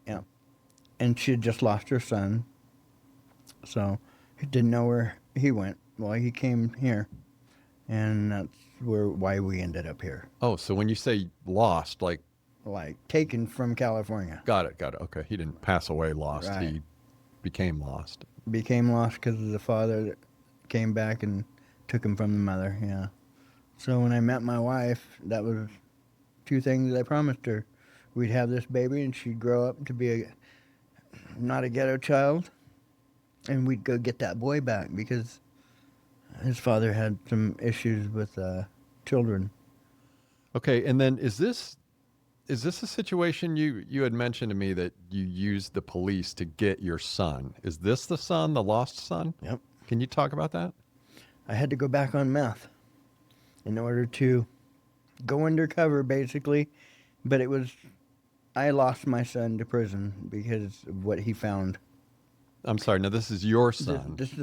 B: Yeah. And she had just lost her son. So he didn't know where he went. Well, he came here. And that's why we ended up here.
A: Oh, so when you say lost, like
B: Taken from California.
A: got it. Okay, he didn't pass away lost.
B: Right.
A: He became lost.
B: Became lost because of the father that came back and took him from the mother, yeah. So when I met my wife, that was two things I promised her. We'd have this baby and she'd grow up to be not a ghetto child, and we'd go get that boy back because his father had some issues with children.
A: Okay, and then is this a situation you had mentioned to me that you used the police to get your son? Is this the son, the lost son?
B: Yep.
A: Can you talk about that?
B: I had to go back on meth in order to go undercover, basically. But I lost my son to prison because of what he found.
A: I'm sorry. Now this is your son.
B: This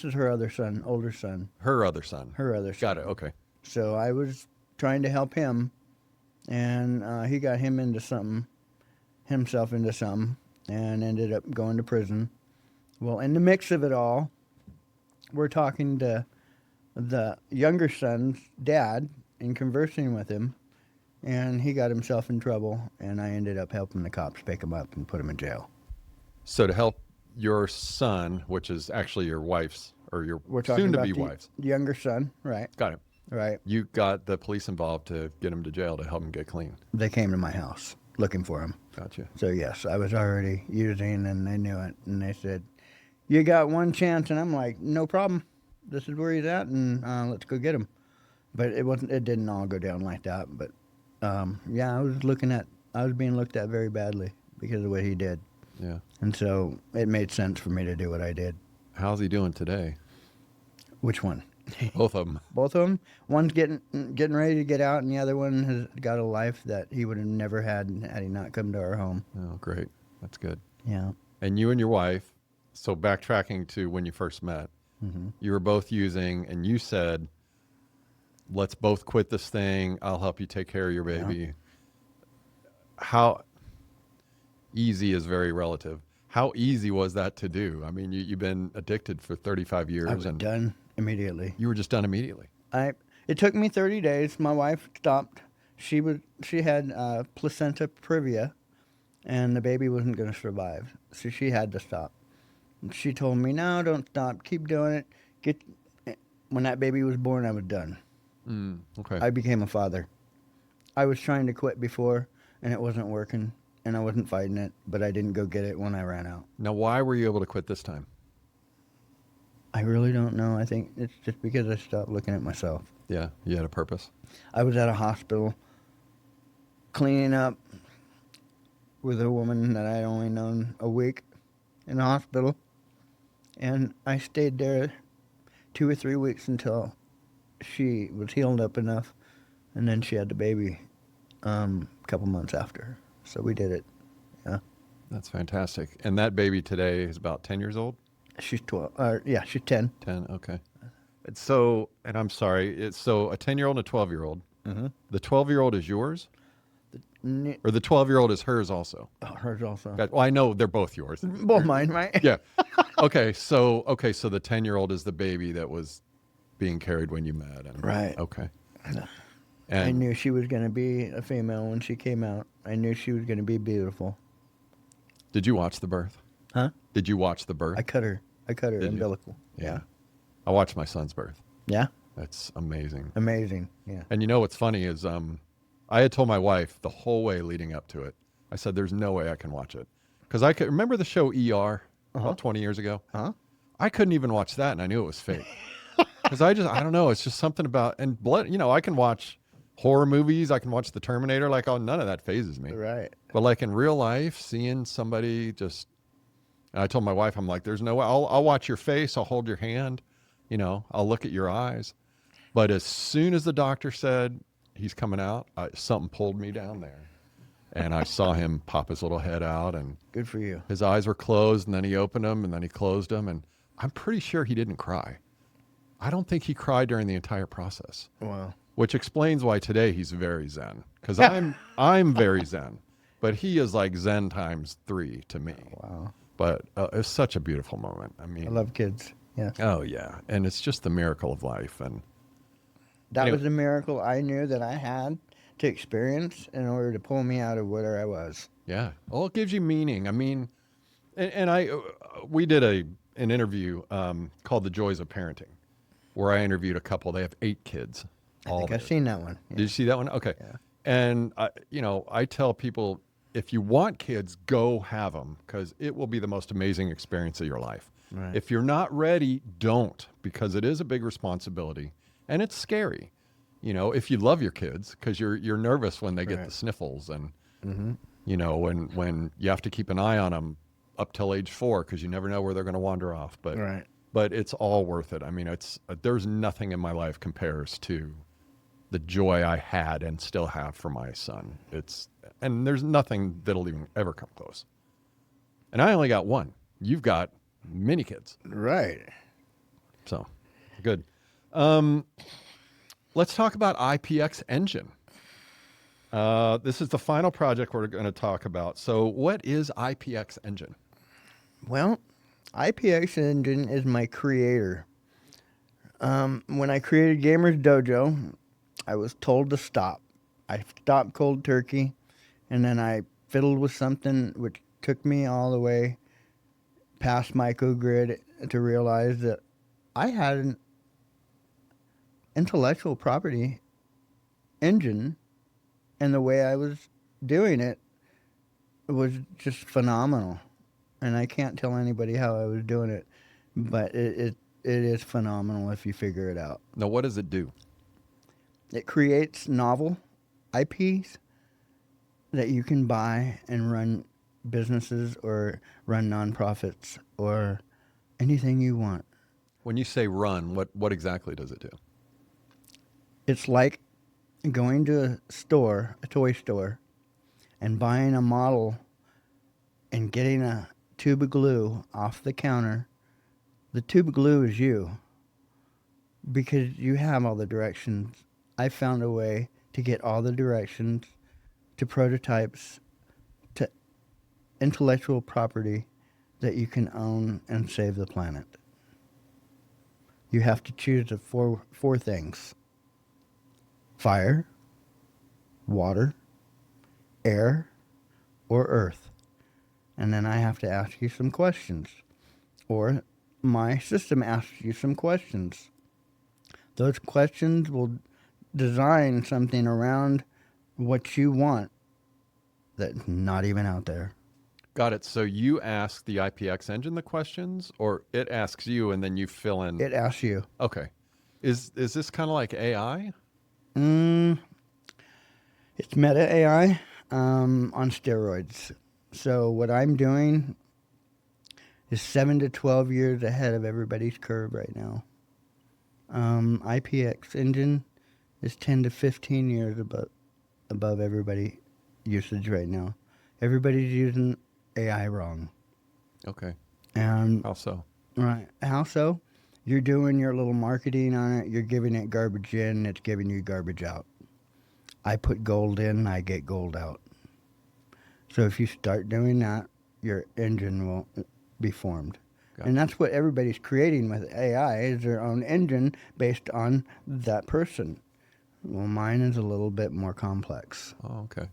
B: is her other son, older son.
A: Her other son.
B: Her other son.
A: Got it. Okay.
B: So I was trying to help him, and he got himself into something, and ended up going to prison. Well, in the mix of it all, we're talking to the younger son's dad and conversing with him, and he got himself in trouble, and I ended up helping the cops pick him up and put him in jail.
A: So to help your son, which is actually your wife's or your
B: We're talking
A: soon-to-be
B: about
A: wife's.
B: the younger son, right?
A: Got it.
B: Right.
A: You got the police involved to get him to jail to help him get clean.
B: They came to my house looking for him.
A: Gotcha.
B: So yes, I was already using, and they knew it, and they said, "You got one chance," and I'm like, "No problem. This is where he's at, and let's go get him." But it didn't all go down like that. But yeah, I was being looked at very badly because of what he did,
A: Yeah.
B: and so it made sense for me to do what I did.
A: How's he doing today?
B: Which one?
A: Both of them.
B: Both of them. One's getting ready to get out, and the other one has got a life that he would have never had he not come to our home.
A: Oh, great. That's good.
B: Yeah.
A: And you and your wife, so backtracking to when you first met,
B: Mm-hmm.
A: you were both using, and you said, let's both quit this thing. I'll help you take care of your baby.
B: Yeah.
A: How easy is very relative. How easy was that to do? I mean, you've been addicted for 35 years.
B: I was done immediately.
A: You were just done immediately.
B: It took me 30 days. My wife stopped. She had placenta previa, and the baby wasn't going to survive, so she had to stop. And she told me, "No, don't stop. Keep doing it." When that baby was born, I was done.
A: Okay.
B: I became a father. I was trying to quit before, and it wasn't working, and I wasn't fighting it, but I didn't go get it when I ran out.
A: Now, why were you able to quit this time?
B: I really don't know. I think it's just because I stopped looking at myself.
A: Yeah, you had a purpose.
B: I was at a hospital cleaning up with a woman that I'd only known a week in the hospital. And I stayed there 2 or 3 weeks until she was healed up enough. And then she had the baby a couple months after. So we did it. Yeah.
A: That's fantastic. And that baby today is about 10 years old?
B: She's 12. Yeah, she's 10.
A: 10, okay. So, and I'm sorry, it's so a 10-year-old and a 12-year-old.
B: Mm-hmm.
A: The 12-year-old is yours? Or the 12-year-old is hers also?
B: Hers also.
A: Well, I know they're both yours.
B: Both mine, right?
A: Yeah. Okay, so the 10-year-old is the baby that was being carried when you met. And,
B: Right.
A: Okay.
B: I
A: And
B: knew she was going to be a female when she came out. I knew she was going to be beautiful.
A: did you watch the birth?
B: Huh?
A: Did you watch the birth?
B: I cut her
A: Did you?
B: umbilical.
A: Yeah. I watched my son's birth.
B: Yeah?
A: That's amazing.
B: Amazing. Yeah.
A: And you know what's funny is I had told my wife the whole way leading up to it, I said, there's no way I can watch it. Because I could remember the show ER about 20 years ago?
B: Huh?
A: I couldn't even watch that, and I knew it was fake. Because I don't know, it's just something about, and blood, I can watch horror movies, I can watch The Terminator, like, none of that phases me.
B: Right.
A: But like in real life, seeing somebody just, and I told my wife, I'm like, there's no way, I'll watch your face, I'll hold your hand, I'll look at your eyes. But as soon as the doctor said, he's coming out, something pulled me down there. And I saw him pop his little head out, and
B: Good for you.
A: his eyes were closed, and then he opened them, and then he closed them. And I'm pretty sure he didn't cry. I don't think he cried during the entire process.
B: Wow.
A: Which explains why today he's very zen. Because I'm very zen. But he is like zen times 3 to me.
B: Wow.
A: But it's such a beautiful moment. I mean,
B: I love kids. Yes.
A: oh yeah, and it's just the miracle of life. And
B: That
A: anyway.
B: was a miracle I knew that I had to experience in order to pull me out of where I was.
A: Yeah, well, it gives you meaning. I mean, we did an interview called "The Joys of Parenting," where I interviewed a couple. They have 8 kids.
B: I think I've seen that one. Yeah.
A: Did you see that one? Okay.
B: Yeah.
A: And I tell people, if you want kids, go have them, because it will be the most amazing experience of your life.
B: Right.
A: If you're not ready, don't, because it is a big responsibility and it's scary. If you love your kids, because you're nervous when they get
B: Right.
A: the sniffles, and when you have to keep an eye on them up till age 4, because you never know where they're going to wander off. But
B: Right.
A: but it's all worth it. I mean, there's nothing in my life compares to the joy I had and still have for my son. And there's nothing that'll even ever come close. And I only got one. You've got many kids.
B: Right.
A: So, good. Let's talk about IPX Engine. This is the final project we're going to talk about. So what is IPX Engine?
B: Well, IPX Engine is my creator. When I created GamerzDojo, I was told to stop. I stopped cold turkey, and then I fiddled with something which took me all the way past Microgrid to realize that I had an intellectual property engine, and the way I was doing it was just phenomenal. And I can't tell anybody how I was doing it, but it is phenomenal if you figure it out.
A: Now, what does it do?
B: It creates novel IPs that you can buy and run businesses or run nonprofits or anything you want.
A: When you say run, what exactly does it do?
B: It's like going to a toy store, and buying a model and getting a tube of glue off the counter. The tube of glue is you, because you have all the directions. I found a way to get all the directions to prototypes to intellectual property that you can own and save the planet. You have to choose the four things: fire, water, air, or earth. And then I have to ask you some questions. Or my system asks you some questions. Those questions will design something around what you want that's not even out there.
A: Got it. So you ask the IPX Engine the questions, or it asks you and then you fill in?
B: It asks you.
A: Okay. Is this kind of like AI?
B: It's meta AI on steroids. So what I'm doing is 7 to 12 years ahead of everybody's curve right now. IPX Engine is 10 to 15 years above everybody usage right now. Everybody's using AI wrong.
A: Okay.
B: And
A: How so?
B: right, how so? You're doing your little marketing on it. You're giving it garbage in. It's giving you garbage out. I put gold in. I get gold out. So if you start doing that, your engine will be formed.
A: Gotcha.
B: And that's what everybody's creating with AI, is their own engine based on that person. Well, mine is a little bit more complex.
A: Oh, okay.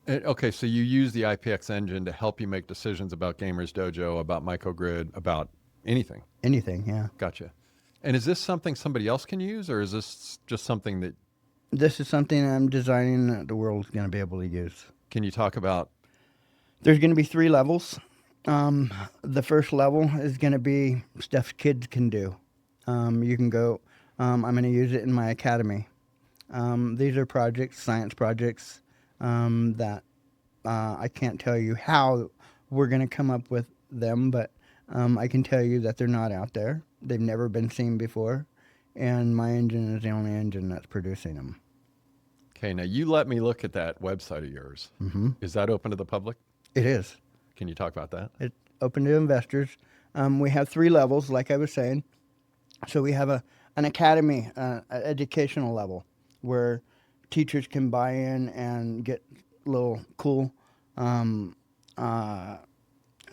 A: Okay, so you use the IPX Engine to help you make decisions about GamerzDojo, about Microgrid, about anything.
B: Anything, yeah.
A: Gotcha. And is this something somebody else can use, or is this just something that...
B: This is something I'm designing that the world's going to be able to use.
A: Can you talk about...
B: There's going to be 3 levels. The first level is going to be stuff kids can do. You can go... I'm going to use it in my academy. These are projects, science projects, that I can't tell you how we're going to come up with them, but I can tell you that they're not out there. They've never been seen before, and my engine is the only engine that's producing them.
A: Okay, now you let me look at that website of yours.
B: Mm-hmm.
A: Is that open to the public?
B: It is.
A: Can you talk about that?
B: It's open to investors. We have 3 levels, like I was saying. So we have an academy, educational level, where teachers can buy in and get little cool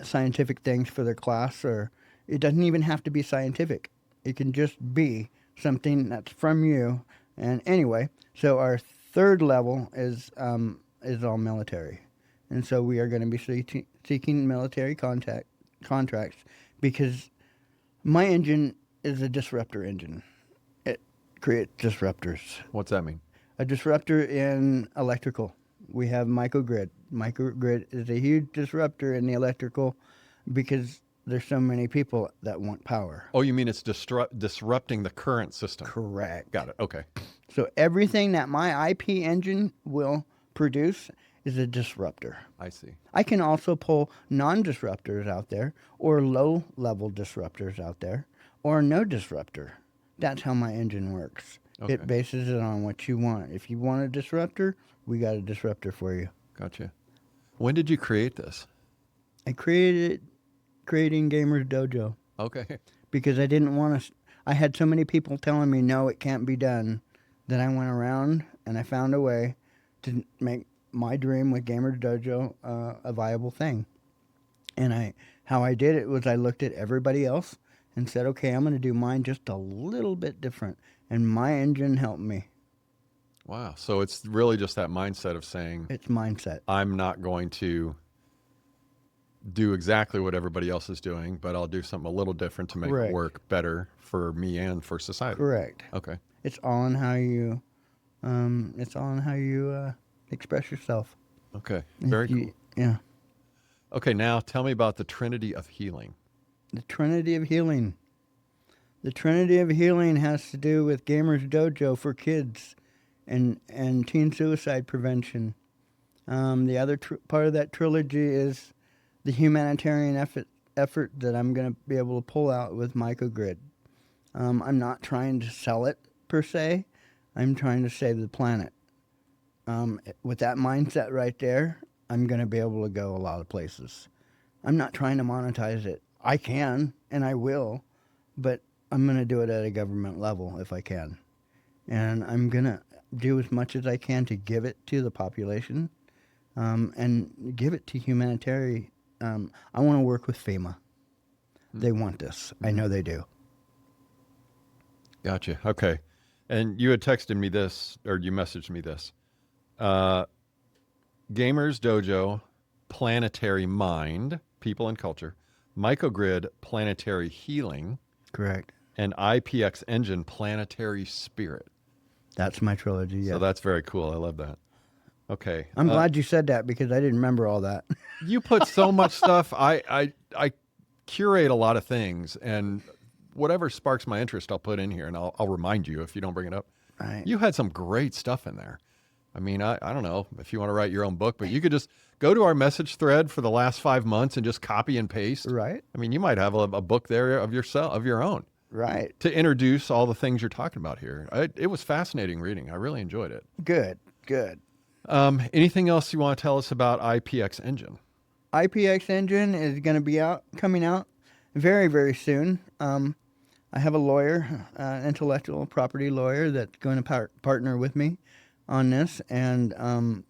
B: scientific things for their class, or it doesn't even have to be scientific. It can just be something that's from you. And anyway, so our 3rd level is all military, and so we are going to be seeking military contracts because my engine is a disruptor engine. It creates disruptors.
A: What's that mean?
B: A disruptor in electrical. We have Microgrid. Microgrid is a huge disruptor in the electrical because there's so many people that want power.
A: Oh, you mean it's disrupting the current system?
B: Correct.
A: Got it. Okay.
B: So everything that my IP engine will produce is a disruptor.
A: I see.
B: I can also pull non-disruptors out there, or low-level disruptors out there, or no disruptor. That's how my engine works.
A: Okay.
B: It bases it on what you want. If you want a disruptor, we got a disruptor for you.
A: Gotcha. When did you create this?
B: I creating GamerzDojo
A: Okay.
B: because I didn't want to. I had so many people telling me no, it can't be done, that I went around and I found a way to make my dream with GamerzDojo a viable thing. And how I did it was I looked at everybody else and said, okay, I'm going to do mine just a little bit different. And my engine helped me.
A: Wow. So it's really just that mindset of saying,
B: It's mindset.
A: I'm not going to do exactly what everybody else is doing, but I'll do something a little different to make
B: Correct.
A: it work better for me and for society.
B: Correct.
A: Okay.
B: It's all in how you, express yourself.
A: Okay. Very cool.
B: Yeah.
A: Okay. Now tell me about the Trinity of Healing.
B: The Trinity of Healing. The Trinity of Healing has to do with GamerzDojo for kids and teen suicide prevention. The other part of that trilogy is the humanitarian effort that I'm going to be able to pull out with Microgrid. I'm not trying to sell it per se. I'm trying to save the planet. With that mindset right there, I'm going to be able to go a lot of places. I'm not trying to monetize it. I can, and I will, but I'm going to do it at a government level if I can. And I'm going to do as much as I can to give it to the population and give it to humanitarian. I want to work with FEMA. They want this. I know they do.
A: Gotcha. Okay. And you had texted me this, or you messaged me this. GamerzDojo, Planetary Mind, People and Culture. Mycogrid, Planetary Healing.
B: Correct.
A: And IPX Engine, Planetary Spirit.
B: That's my trilogy, yeah.
A: So that's very cool. I love that. Okay.
B: I'm glad you said that because I didn't remember all that.
A: You put so much stuff. I curate a lot of things, and whatever sparks my interest, I'll put in here, and I'll remind you if you don't bring it up.
B: Right.
A: You had some great stuff in there. I mean, I don't know if you want to write your own book, but you could just go to our message thread for the last 5 months and just copy and paste.
B: Right.
A: I mean, you might have a book there of your own.
B: Right.
A: To introduce all the things you're talking about here. It was fascinating reading. I really enjoyed it.
B: Good.
A: Anything else you want to tell us about IPX Engine?
B: IPX Engine is going to be coming out very, very soon. I have a lawyer, intellectual property lawyer, that's going to partner with me on this, and I'm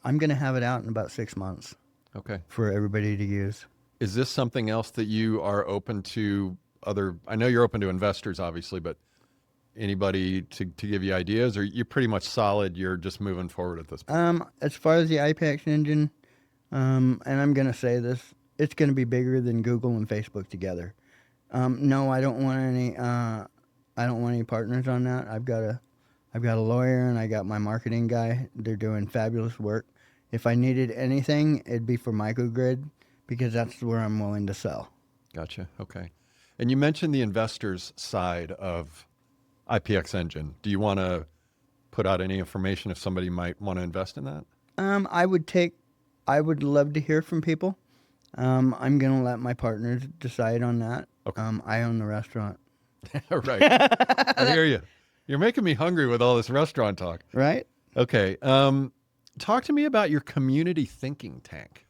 B: going to have it out in about 6 months.
A: Okay.
B: For everybody to use.
A: Is this something else that you are open to I know you're open to investors, obviously, but anybody to give you ideas, or you're pretty much solid, you're just moving forward at this point?
B: As far as the IPX Engine, and I'm going to say this, it's going to be bigger than Google and Facebook together. No, I don't want any partners on that. I've got a lawyer and I got my marketing guy. They're doing fabulous work. If I needed anything, it'd be for Microgrid because that's where I'm willing to sell.
A: Gotcha. Okay. And you mentioned the investors side of IPX Engine. Do you want to put out any information if somebody might want to invest in that?
B: I would love to hear from people. I'm going to let my partners decide on that.
A: Okay.
B: I own the restaurant.
A: Right. I hear you. You're making me hungry with all this restaurant talk.
B: Right?
A: Okay. Talk to me about your community thinking tank.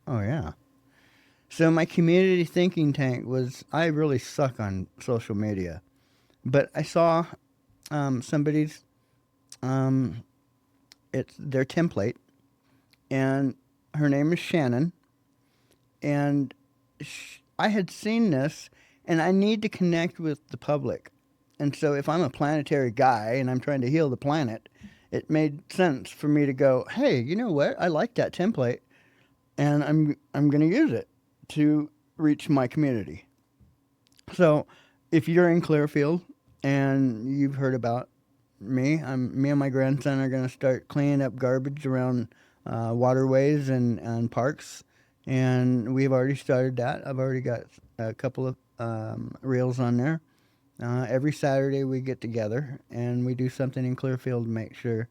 B: Oh, yeah. So my community thinking tank was, I really suck on social media, but I saw somebody's, it's their template, and her name is Shannon, and I had seen this, and I need to connect with the public. And so if I'm a planetary guy and I'm trying to heal the planet, it made sense for me to go, hey, you know what? I like that template, and I'm going to use it to reach my community. So if you're in Clearfield and you've heard about me and my grandson are going to start cleaning up garbage around waterways and parks, and we've already started that. I've already got a couple of reels on there. Every Saturday we get together and we do something in Clearfield to make sure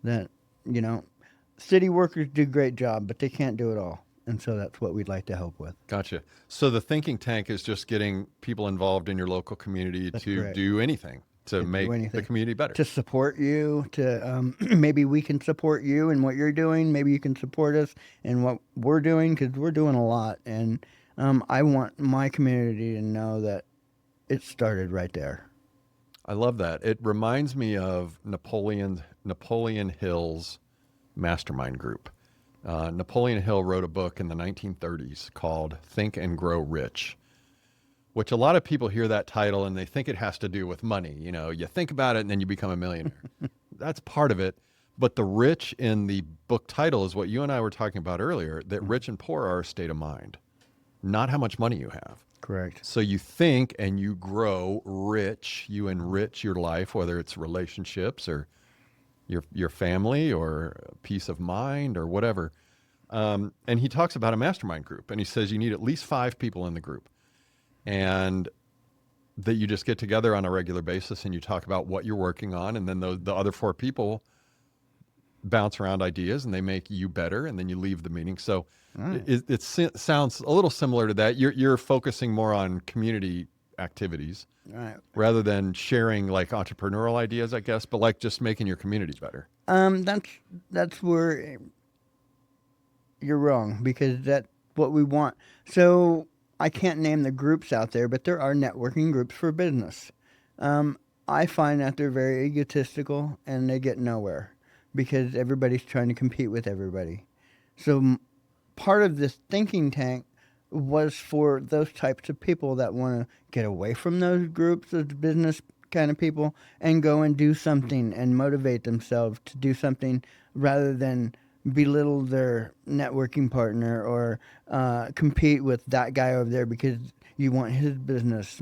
B: that, you know, city workers do a great job, but they can't do it all. And so that's what we'd like to help with.
A: Gotcha. So the thinking tank is just getting people involved in your local community
B: That's
A: to
B: correct.
A: do anything to
B: Do
A: make the
B: anything.
A: community better.
B: To support you, to maybe we can support you in what you're doing. Maybe you can support us in what we're doing, because we're doing a lot. And I want my community to know that it started right there.
A: I love that. It reminds me of Napoleon Hill's mastermind group. Napoleon Hill wrote a book in the 1930s called Think and Grow Rich, which a lot of people hear that title and they think it has to do with money. You know, you think about it and then you become a millionaire. That's part of it. But the rich in the book title is what you and I were talking about earlier, that rich and poor are a state of mind, not how much money you have.
B: Correct.
A: So you think and you grow rich, you enrich your life, whether it's relationships or your family or peace of mind or whatever. And he talks about a mastermind group, and he says you need at least 5 people in the group, and that you just get together on a regular basis and you talk about what you're working on, and then the other 4 people bounce around ideas and they make you better, and then you leave the meeting. So it sounds a little similar to that. You're focusing more on community activities
B: Right.
A: rather than sharing like entrepreneurial ideas, I guess, but like just making your community better.
B: That's where you're wrong, because that's what we want. So I can't name the groups out there, but there are networking groups for business. I find that they're very egotistical and they get nowhere because everybody's trying to compete with everybody. So part of this thinking tank was for those types of people that want to get away from those groups, those business kind of people, and go and do something and motivate themselves to do something rather than belittle their networking partner or compete with that guy over there because you want his business.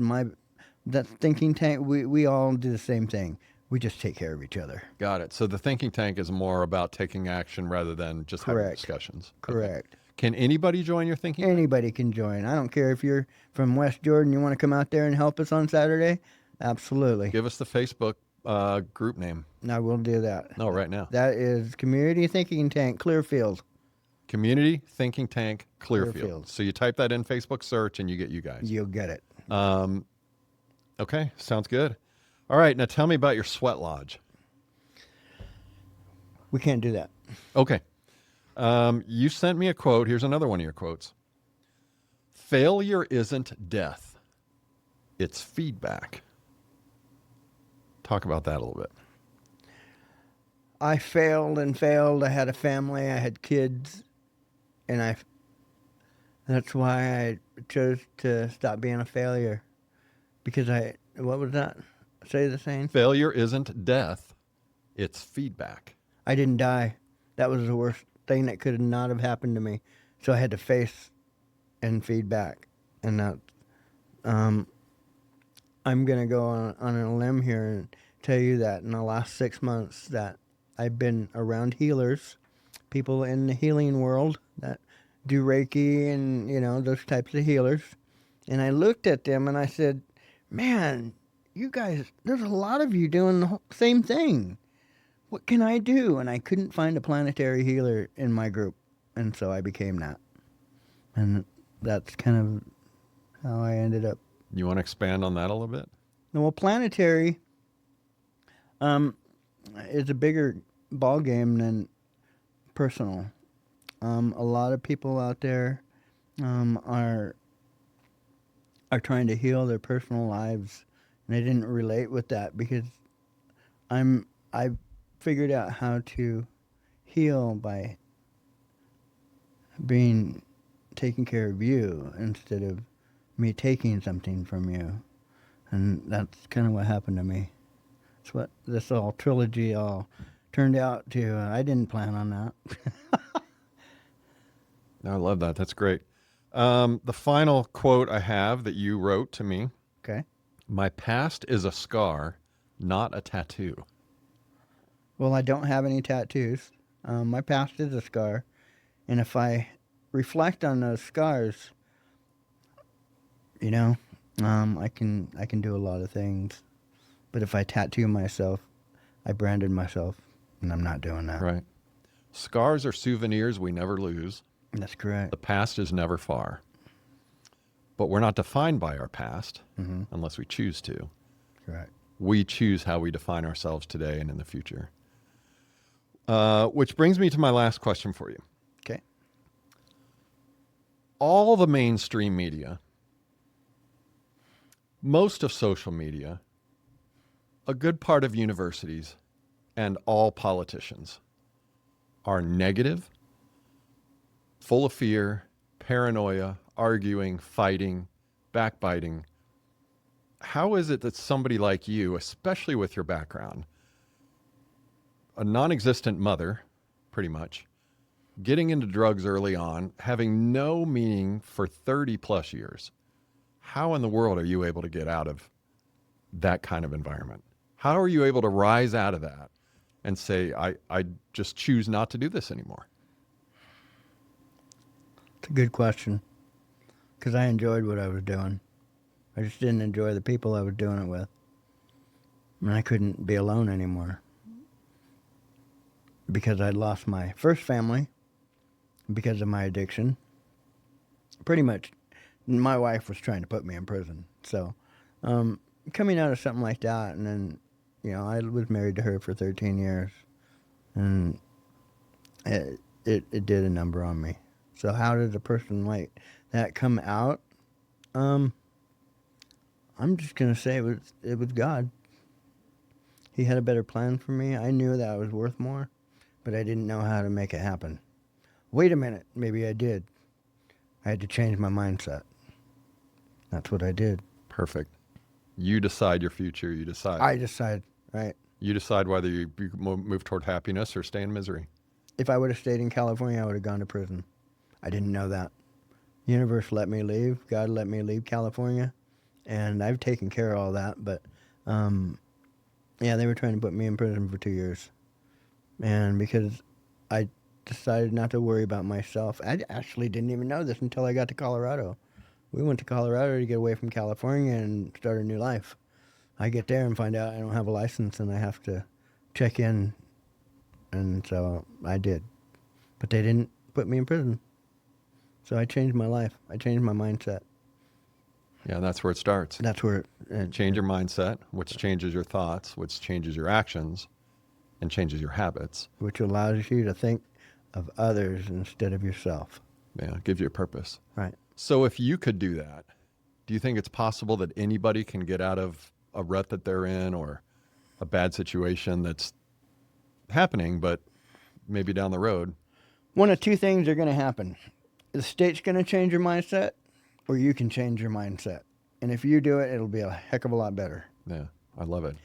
B: That thinking tank, we all do the same thing. We just take care of each other.
A: Got it. So the thinking tank is more about taking action rather than just having
B: Correct.
A: discussions.
B: Correct.
A: Okay. Can anybody join your thinking tank?
B: Anybody can join. I don't care if you're from West Jordan, you want to come out there and help us on Saturday? Absolutely.
A: Give us the Facebook group name.
B: I will do that.
A: No, right now.
B: That is Community Thinking Tank Clearfield.
A: Community Thinking Tank Clearfield.
B: Clearfield.
A: So you type that in Facebook search and you get you guys.
B: You'll get it.
A: Okay, sounds good. All right, now tell me about your sweat lodge.
B: We can't do that.
A: Okay. You sent me a quote. Here's another one of your quotes. Failure isn't death. It's feedback. Talk about that a little bit.
B: I failed and failed. I had a family. I had kids. And that's why I chose to stop being a failure. Because what was that? Say the same?
A: Failure isn't death. It's feedback.
B: I didn't die. That was the worst thing that could not have happened to me. So I had to face and feedback. And that, I'm going to go on a limb here and tell you that in the last 6 months that I've been around healers, people in the healing world that do Reiki and, those types of healers. And I looked at them and I said, man, you guys, there's a lot of you doing the same thing. What can I do? And I couldn't find a planetary healer in my group. And so I became that. And that's kind of how I ended up.
A: You want to expand on that a little bit?
B: Well, planetary is a bigger ball game than personal. A lot of people out there are trying to heal their personal lives, and I didn't relate with that because I've figured out how to heal by being taking care of you instead of me taking something from you, and that's kind of what happened to me. It's what this all trilogy all turned out to. I didn't plan on that.
A: I love that. That's great. The final quote I have that you wrote to me:
B: Okay.
A: "My past is a scar, not a tattoo."
B: Well, I don't have any tattoos. My past is a scar, and if I reflect on those scars, you know, I can do a lot of things. But if I tattoo myself, I branded myself, and I'm not doing that.
A: Right. Scars are souvenirs we never lose.
B: That's correct.
A: The past is never far. But we're not defined by our past
B: Mm-hmm.
A: unless we choose to.
B: Correct.
A: We choose how we define ourselves today and in the future. Which brings me to my last question for you.
B: Okay.
A: All the mainstream media, most of social media, a good part of universities, and all politicians are negative, full of fear, paranoia, arguing, fighting, backbiting. How is it that somebody like you, especially with your background, a non-existent mother, pretty much, getting into drugs early on, having no meaning for 30 plus years, how in the world are you able to get out of that kind of environment? How are you able to rise out of that and say, I just choose not to do this anymore?
B: It's a good question because I enjoyed what I was doing. I just didn't enjoy the people I was doing it with. And I couldn't be alone anymore because I'd lost my first family because of my addiction. Pretty much, my wife was trying to put me in prison. So, coming out of something like that, and then, I was married to her for 13 years, and it did a number on me. So how does a person like that come out? I'm just gonna say it was God. He had a better plan for me. I knew that I was worth more, but I didn't know how to make it happen. Wait a minute, maybe I did. I had to change my mindset. That's what I did.
A: Perfect. You decide your future. You decide.
B: I decided, right?
A: You decide whether you move toward happiness or stay in misery.
B: If I would have stayed in California, I would have gone to prison. I didn't know that. The universe let me leave. God let me leave California, and I've taken care of all that. But yeah, they were trying to put me in prison for 2 years, and because I decided not to worry about myself, I actually didn't even know this until I got to Colorado. We went to Colorado to get away from California and start a new life. I get there and find out I don't have a license and I have to check in, and so I did. But they didn't put me in prison. So I changed my life. I changed my mindset.
A: Yeah, that's where it starts.
B: That's where
A: Change your mindset, which changes your thoughts, which changes your actions, and changes your habits.
B: which allows you to think of others instead of yourself.
A: Yeah, gives you a purpose.
B: Right.
A: So if you could do that, do you think it's possible that anybody can get out of a rut that they're in or a bad situation that's happening, but maybe down the road?
B: One of two things are going to happen. The state's going to change your mindset, or you can change your mindset. And if you do it, it'll be a heck of a lot better.
A: Yeah, I love it.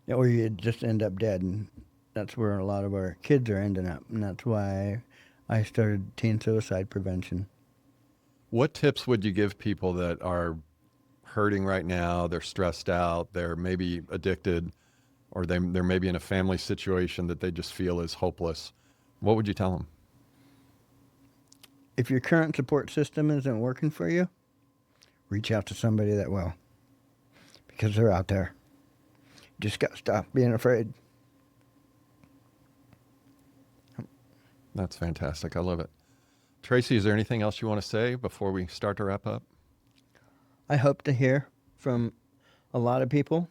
B: Or you just end up dead. And that's where a lot of our kids are ending up. And that's why I started teen suicide prevention.
A: What tips would you give people that are hurting right now? They're stressed out. They're maybe addicted, or they're maybe in a family situation that they just feel is hopeless. What would you tell them?
B: If your current support system isn't working for you, reach out to somebody that will, because they're out there. Just got to stop being afraid.
A: That's fantastic. I love it. Tracy, is there anything else you want to say before we start to wrap up?
B: I hope to hear from a lot of people.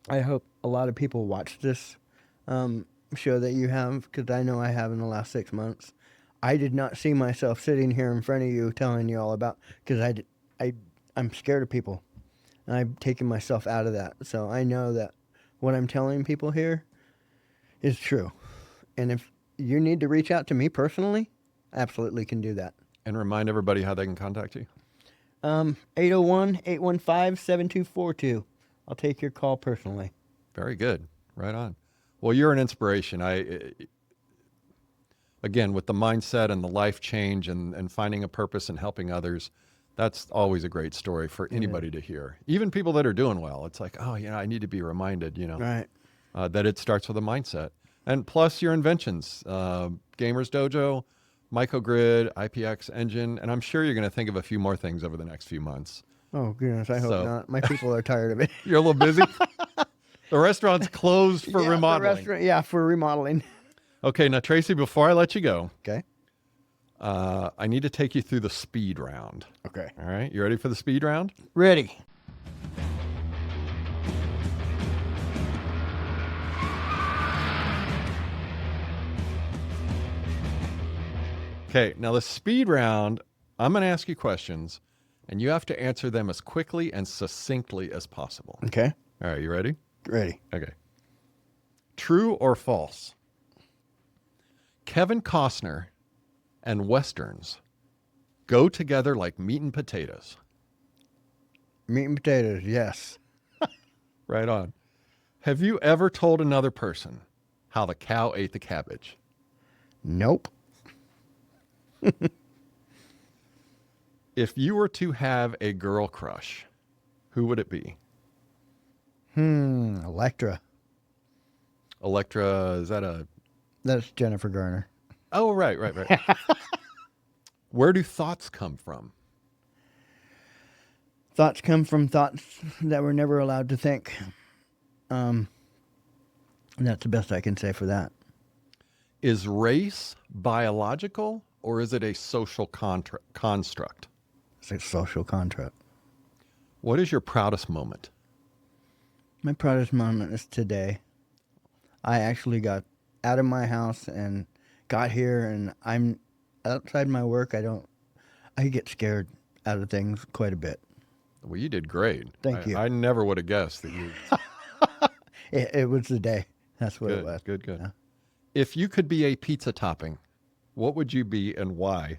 B: I hope a lot of people watch this show that you have, because I know I have in the last 6 months. I did not see myself sitting here in front of you telling you all about, because I'm scared of people. And I've taken myself out of that. So I know that what I'm telling people here is true. And if you need to reach out to me personally, absolutely can do that.
A: And remind everybody how they can contact you.
B: 801-815-7242. I'll take your call personally.
A: Very good. Right on. Well, you're an inspiration. Again, with the mindset and the life change and finding a purpose and helping others, that's always a great story for anybody to hear. Even people that are doing well. It's like, oh, I need to be reminded,
B: Right.
A: that it starts with a mindset. And plus your inventions, GamerzDojo, Mycogrid, IPX Engine, and I'm sure you're going to think of a few more things over the next few months.
B: Oh, goodness, I hope not. My people are tired of it.
A: You're a little busy? The restaurant's closed for remodeling.
B: For remodeling.
A: Okay, now, Tracy, before I let you go,
B: Okay.
A: I need to take you through the speed round.
B: Okay.
A: All right, you ready for the speed round?
B: Ready.
A: Okay, now the speed round, I'm going to ask you questions, and you have to answer them as quickly and succinctly as possible.
B: Okay.
A: All right, you ready?
B: Ready.
A: Okay. True or false? Kevin Costner and Westerns go together like meat and potatoes.
B: Meat and potatoes, yes.
A: Right on. Have you ever told another person how the cow ate the cabbage?
B: Nope.
A: If you were to have a girl crush, who would it be?
B: Electra.
A: Electra, is that
B: That's Jennifer Garner.
A: Oh, right. Where do thoughts come from?
B: Thoughts come from thoughts that we're never allowed to think. And that's the best I can say for that.
A: Is race biological or is it a social construct?
B: It's a social contract.
A: What is your proudest moment?
B: My proudest moment is today. I actually got out of my house and got here, and I'm outside my work. I get scared out of things quite a bit.
A: Well, you did great.
B: Thank you.
A: I never would have guessed that you...
B: It was the day. That's what
A: Good,
B: it was.
A: good.
B: Yeah.
A: If you could be a pizza topping, what would you be and why?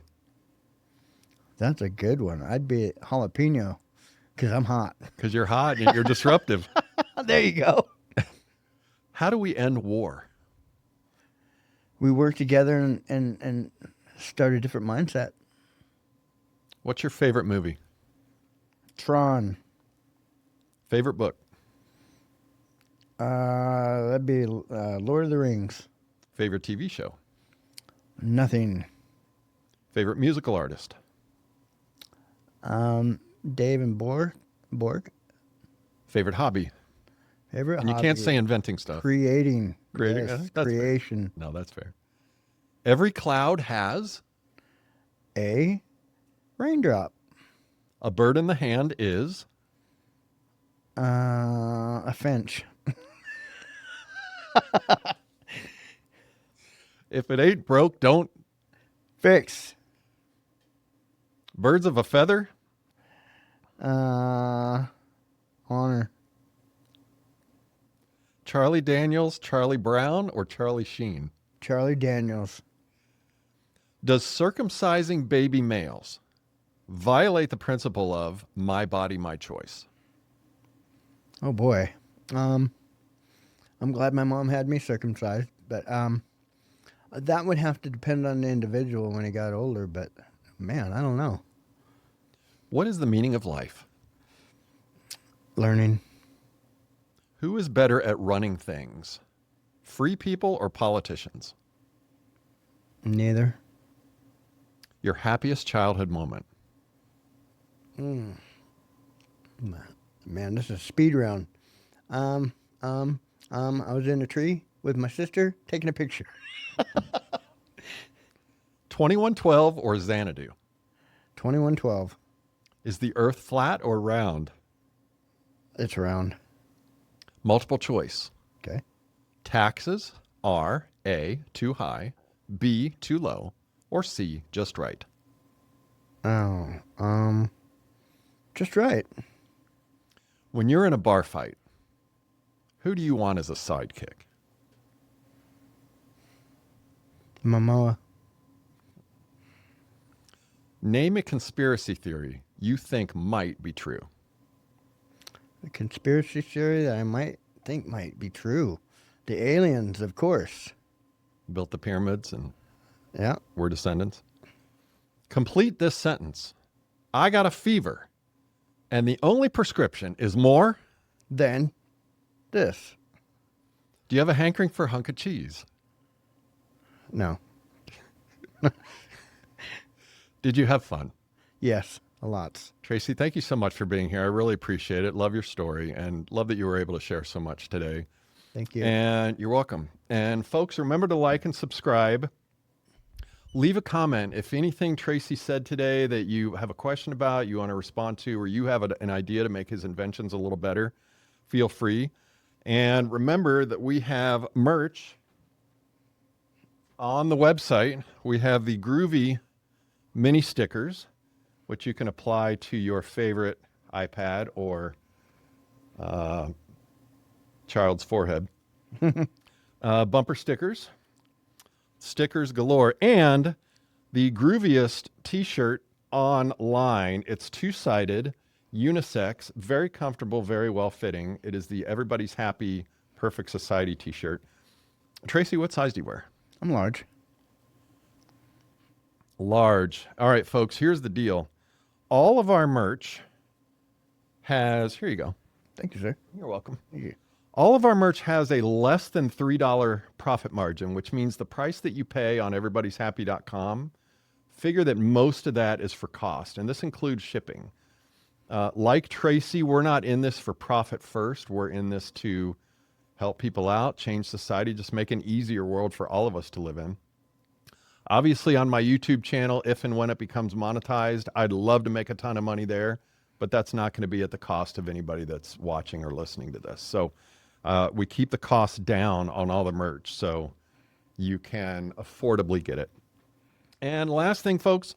B: That's a good one. I'd be jalapeno because I'm hot.
A: Because you're hot and you're disruptive.
B: There you go.
A: How do we end war?
B: We work together and start a different mindset.
A: What's your favorite movie?
B: Tron.
A: Favorite book?
B: That'd be Lord of the Rings.
A: Favorite TV show?
B: Nothing.
A: Favorite musical artist?
B: Dave and Borg.
A: Favorite hobby?
B: Favorite
A: And you
B: hobby.
A: can't say inventing stuff.
B: Creating.
A: Creating?
B: Yes,
A: That's
B: creation.
A: Fair. No, that's fair. Every cloud has
B: A raindrop.
A: a bird in the hand is
B: A finch.
A: if it ain't broke, don't.
B: Fix.
A: Birds of a feather.
B: Honor.
A: Charlie Daniels, Charlie Brown, or Charlie Sheen?
B: Charlie Daniels.
A: Does circumcising baby males violate the principle of my body, my choice?
B: Oh boy. I'm glad my mom had me circumcised, but that would have to depend on the individual when he got older, but man, I don't know.
A: What is the meaning of life?
B: Learning.
A: Who is better at running things? Free people or politicians?
B: Neither.
A: Your happiest childhood moment?
B: Man, this is a speed round. I was in a tree with my sister taking a picture.
A: 2112 or Xanadu?
B: 2112.
A: Is the earth flat or round?
B: It's round.
A: Multiple choice.
B: Okay.
A: Taxes, are A, too high, B, too low, or C, just right?
B: Oh, just right.
A: When you're in a bar fight, who do you want as a sidekick?
B: Momoa.
A: Name a conspiracy theory you think might be true.
B: A conspiracy theory that I might think might be true. The aliens, of course.
A: Built the pyramids and
B: Yeah.
A: we're descendants. Complete this sentence. I got a fever, and the only prescription is more.
B: Then this.
A: Do you have a hankering for a hunk of cheese?
B: No.
A: Did you have fun?
B: Yes, a lot.
A: Tracy, thank you so much for being here. I really appreciate it. Love your story and love that you were able to share so much today.
B: Thank you.
A: And you're welcome. And folks, remember to like and subscribe. Leave a comment if anything Tracy said today that you have a question about, you want to respond to, or you have an idea to make his inventions a little better. Feel free. And remember that we have merch on the website. We have the Groovy mini stickers, which you can apply to your favorite iPad or child's forehead. Bumper stickers, stickers galore, and the grooviest t-shirt online. It's two-sided, unisex, very comfortable, very well-fitting. It is the Everybody's Happy Perfect Society t-shirt. Tracy, what size do you wear?
B: I'm large.
A: Large. All right, folks, here's the deal. All of our merch has, here you go.
B: Thank you, sir.
A: You're welcome.
B: Thank you.
A: All of our merch has a less than $3 profit margin, which means the price that you pay on everybody'shappy.com, figure that most of that is for cost, and this includes shipping. Like Tracy, we're not in this for profit first. We're in this to help people out, change society, just make an easier world for all of us to live in. Obviously, on my YouTube channel, if and when it becomes monetized, I'd love to make a ton of money there, but that's not going to be at the cost of anybody that's watching or listening to this. So we keep the costs down on all the merch so you can affordably get it. And last thing, folks,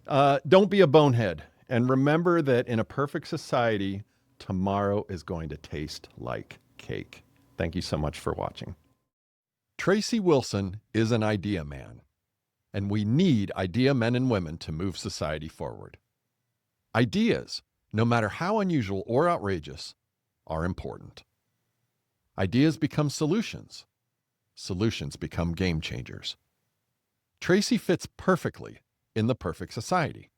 A: don't be a bonehead. And remember that in a perfect society, tomorrow is going to taste like cake. Thank you so much for watching. Tracy Wilson is an idea man, and we need idea men and women to move society forward. Ideas, no matter how unusual or outrageous, are important. Ideas become solutions. Solutions become game changers. Tracy fits perfectly in the perfect society.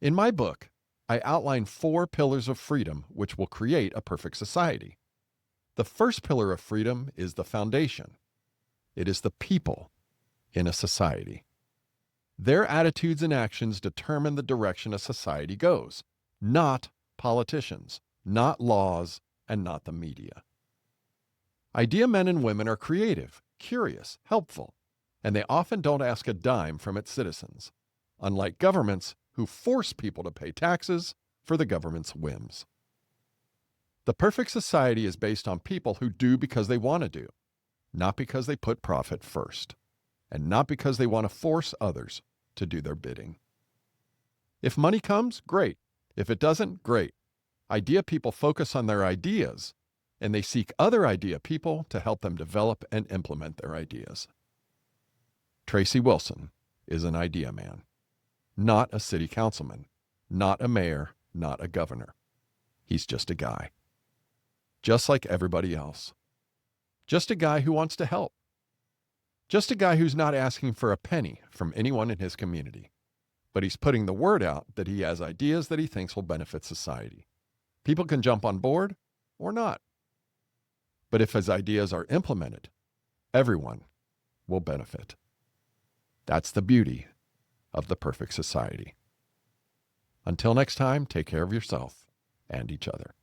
A: In my book, I outline 4 pillars of freedom which will create a perfect society. The first pillar of freedom is the foundation. It is the people in a society. Their attitudes and actions determine the direction a society goes, not politicians, not laws, and not the media. Idea men and women are creative, curious, helpful, and they often don't ask a dime from its citizens, unlike governments who force people to pay taxes for the government's whims. The perfect society is based on people who do because they want to do, not because they put profit first, and not because they want to force others to do their bidding. If money comes, great. If it doesn't, great. Idea people focus on their ideas, and they seek other idea people to help them develop and implement their ideas. Tracy Wilson is an idea man, not a city councilman, not a mayor, not a governor. He's just a guy. Just like everybody else. Just a guy who wants to help. Just a guy who's not asking for a penny from anyone in his community, but he's putting the word out that he has ideas that he thinks will benefit society. People can jump on board or not. But if his ideas are implemented, everyone will benefit. That's the beauty of the perfect society. Until next time, take care of yourself and each other.